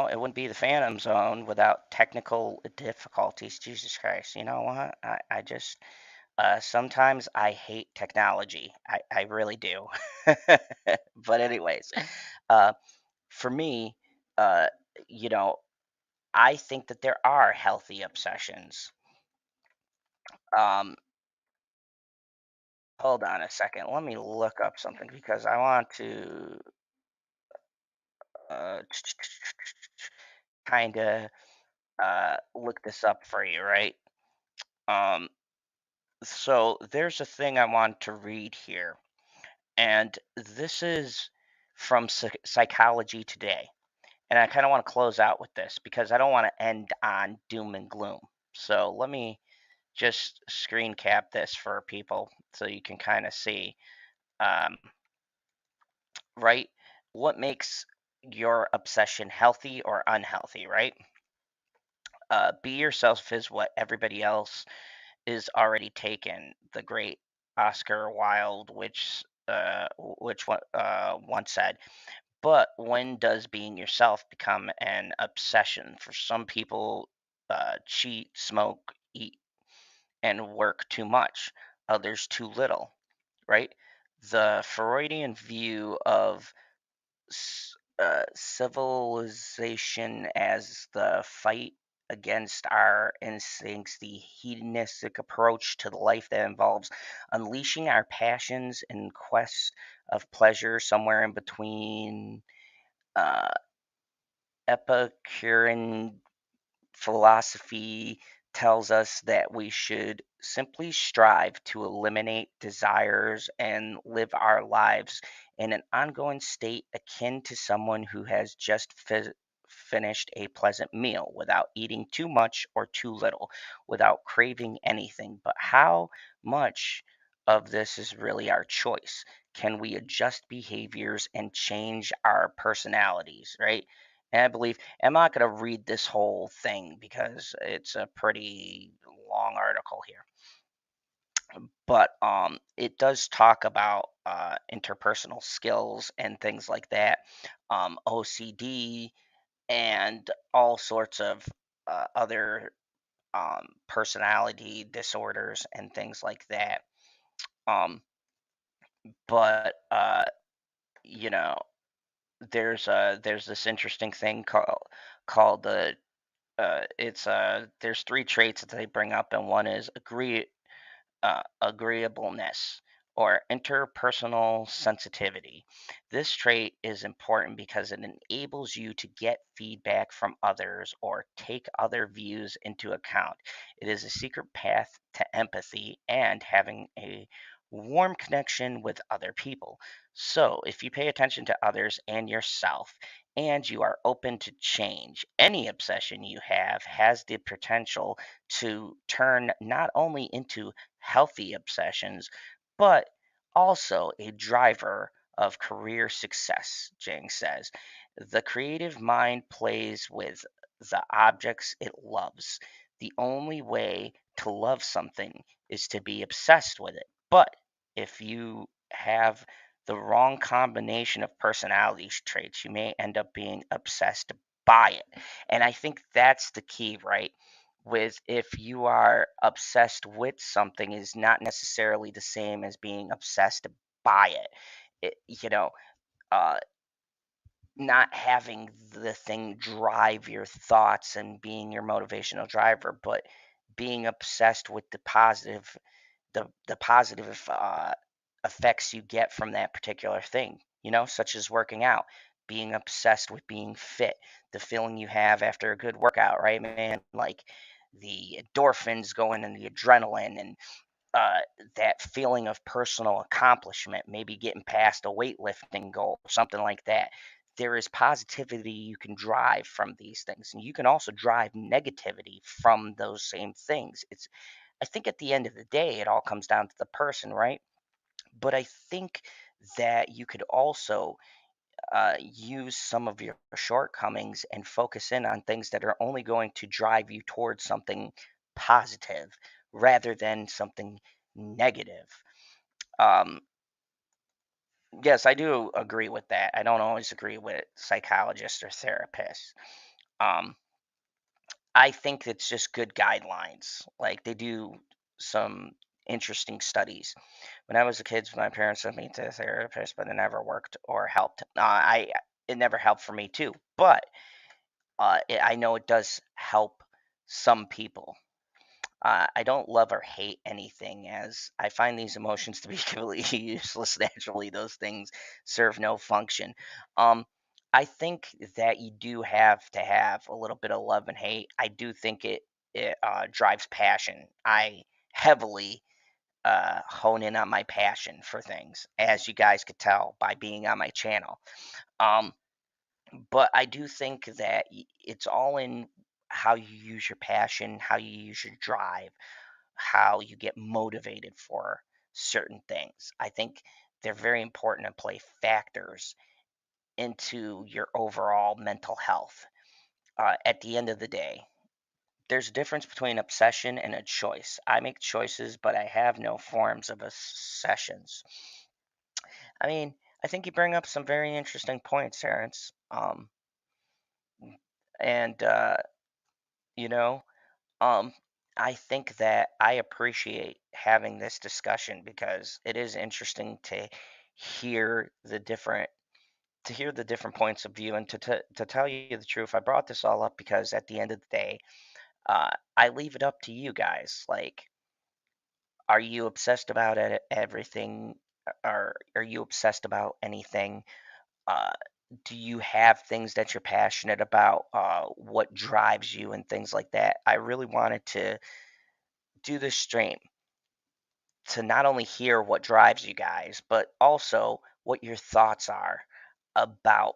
It wouldn't be the Phantom Zone without technical difficulties. Jesus Christ. You know what? I just, sometimes I hate technology. I really do. But, anyways, uh, for me, uh, you know, I think that there are healthy obsessions. Um, Hold on a second. Let me look up something because I want to uh, kind of look this up for you, right? Um, so there's a thing I want to read here, and this is from Psychology Today. And I kind of want to close out with this because I don't want to end on doom and gloom. So let me just screen cap this for people so you can kind of see, um, right? What makes your obsession healthy or unhealthy, right? Be yourself is what everybody else is already taken. The great Oscar Wilde, which one once said. But when does being yourself become an obsession? For some people, cheat, smoke, eat, and work too much. Others too little. Right? The Freudian view of civilization as the fight against our instincts, the hedonistic approach to the life that involves unleashing our passions in quest of pleasure, somewhere in between uh, Epicurean philosophy tells us that we should simply strive to eliminate desires and live our lives in an ongoing state akin to someone who has just finished a pleasant meal without eating too much or too little, without craving anything. But how much of this is really our choice? Can we adjust behaviors and change our personalities, right? And I believe I'm not going to read this whole thing because it's a pretty long article here, but it does talk about interpersonal skills and things like that, OCD, and all sorts of other personality disorders and things like that. Um, but you know, there's this interesting thing called the it's there's three traits that they bring up, and one is agreeableness or interpersonal sensitivity. This trait is important because it enables you to get feedback from others or take other views into account. It is a secret path to empathy and having a warm connection with other people. So, if you pay attention to others and yourself, and you are open to change, any obsession you have has the potential to turn not only into healthy obsessions, but also a driver of career success, Jang says. The creative mind plays with the objects it loves. The only way to love something is to be obsessed with it. But if you have the wrong combination of personality traits, you may end up being obsessed by it. And I think that's the key, right? With if you are obsessed with something is not necessarily the same as being obsessed by it. You know, uh, not having the thing drive your thoughts and being your motivational driver, but being obsessed with the positive effects you get from that particular thing, such as working out, being obsessed with being fit, the feeling you have after a good workout, right, man? Like the endorphins going and the adrenaline and uh, that feeling of personal accomplishment, maybe getting past a weightlifting goal, something like that. There is positivity you can drive from these things, and you can also drive negativity from those same things. I think at the end of the day, it all comes down to the person, right? But I think that you could also use some of your shortcomings and focus in on things that are only going to drive you towards something positive rather than something negative. Um, yes, I do agree with that. I don't always agree with psychologists or therapists. Um, I think it's just good guidelines. Like they do some interesting studies. When I was a kid, my parents sent me to a therapist, but it never worked or helped. It never helped for me too. But I know it does help some people. I don't love or hate anything, as I find these emotions to be completely useless naturally. Those things serve no function. Um, I think that you do have to have a little bit of love and hate. I do think it drives passion. I heavily hone in on my passion for things, as you guys could tell by being on my channel. Um, but I do think that it's all in how you use your passion, how you use your drive, how you get motivated for certain things. I think they're very important to play factors into your overall mental health. At the end of the day, there's a difference between obsession and a choice. I make choices, but I have no forms of obsessions. I mean, I think you bring up some very interesting points, Terrence. And you know, Um, I think that I appreciate having this discussion because it is interesting hear the different to hear the different points of view and to tell you the truth. I brought this all up because at the end of the day, I leave it up to you guys. Like, are you obsessed about everything? Or are you obsessed about anything? Uh, do you have things that you're passionate about? What drives you and things like that? I really wanted to do this stream to not only hear what drives you guys, but also what your thoughts are about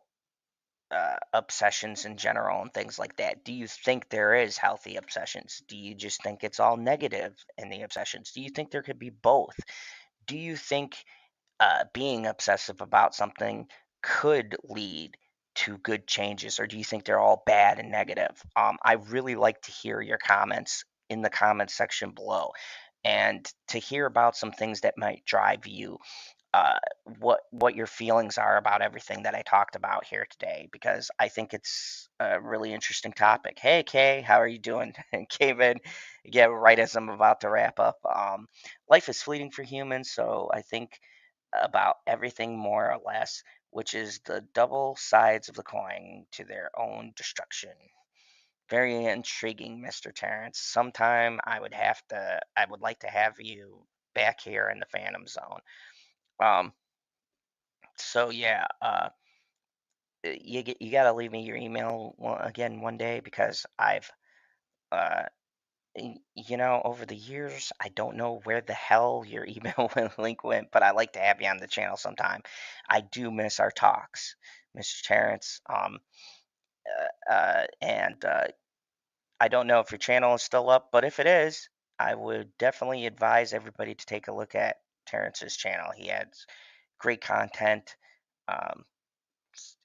obsessions in general and things like that. Do you think there is healthy obsessions? Do you just think it's all negative in the obsessions? Do you think there could be both? Do you think being obsessive about something could lead to good changes, or do you think they're all bad and negative? I really like to hear your comments in the comments section below, and to hear about some things that might drive you, uh, what your feelings are about everything that I talked about here today, because I think it's a really interesting topic. Hey Kay, how are you doing? And came in, yeah, right as I'm about to wrap up. Life is fleeting for humans, so I think about everything more or less, which is the double sides of the coin to their own destruction. Very intriguing, Mr. Terrence. Sometime I would like to have you back here in the Phantom Zone. Um, so yeah, you gotta leave me your email again one day, because I've uh over the years I don't know where the hell your email link went, but I like to have you on the channel sometime. I do miss our talks, Mr. Terrence. And I don't know if your channel is still up, but if it is, I would definitely advise everybody to take a look at Terrence's channel. He has great content. Um,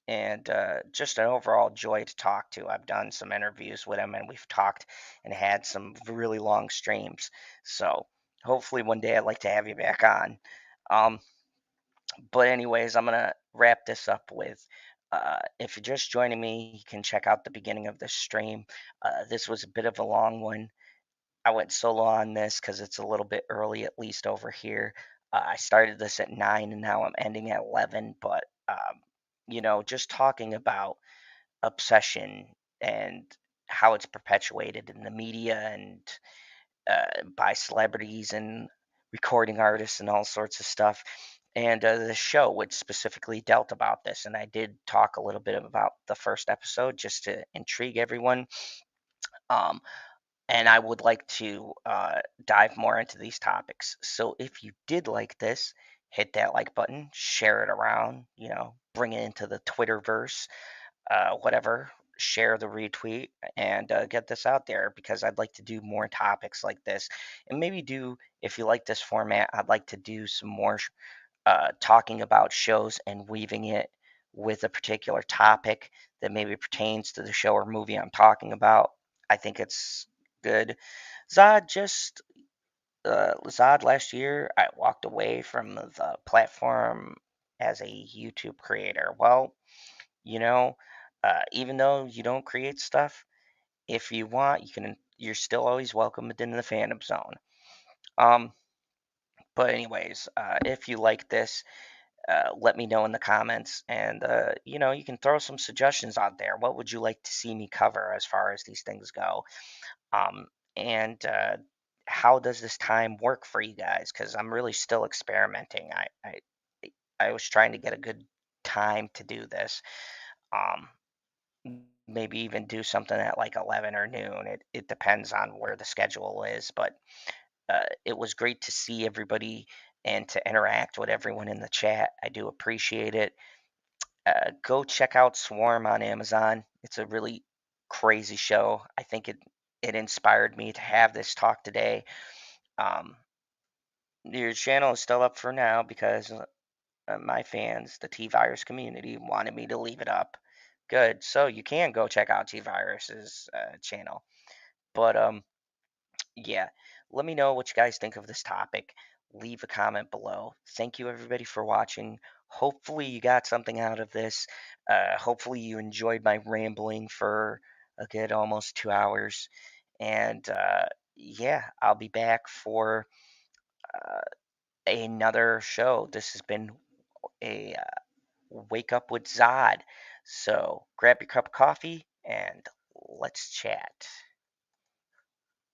and just an overall joy to talk to. I've done some interviews with him, and we've talked and had some really long streams. So hopefully one day I'd like to have you back on. Um, but anyways, I'm gonna wrap this up with. If you're just joining me, you can check out the beginning of the stream. This was a bit of a long one. I went solo on this because it's a little bit early, at least over here. I started this at 9 and now I'm ending at 11. But, just talking about obsession and how it's perpetuated in the media and by celebrities and recording artists and all sorts of stuff. And the show, which specifically dealt about this. And I did talk a little bit about the first episode just to intrigue everyone. Um, and I would like to dive more into these topics. So if you did like this, hit that like button, share it around, bring it into the Twitterverse, whatever. Share the retweet and get this out there, because I'd like to do more topics like this. And maybe if you like this format, I'd like to do some more talking about shows and weaving it with a particular topic that maybe pertains to the show or movie I'm talking about. I think it's good. Zod last year, I walked away from the platform as a YouTube creator. Well, you know, even though you don't create stuff, if you want, you're still always welcome within the Phantom Zone. Um, but anyways, if you like this, let me know in the comments, and you can throw some suggestions out there. What would you like to see me cover as far as these things go? And how does this time work for you guys? Because I'm really still experimenting. I was trying to get a good time to do this. Um, Maybe even do something at like 11 or noon. It depends on where the schedule is, but it was great to see everybody and to interact with everyone in the chat. I do appreciate it. Go check out Swarm on Amazon. It's a really crazy show. I think it inspired me to have this talk today. Um, your channel is still up for now because my fans, the T Virus community, wanted me to leave it up. Good. So you can go check out T Virus's channel. But yeah, let me know what you guys think of this topic. Leave a comment below. Thank you everybody for watching. Hopefully you got something out of this. Hopefully you enjoyed my rambling for a good almost 2 hours. And yeah, I'll be back for uh, another show. This has been a Wake Up with Zod. So grab your cup of coffee and let's chat.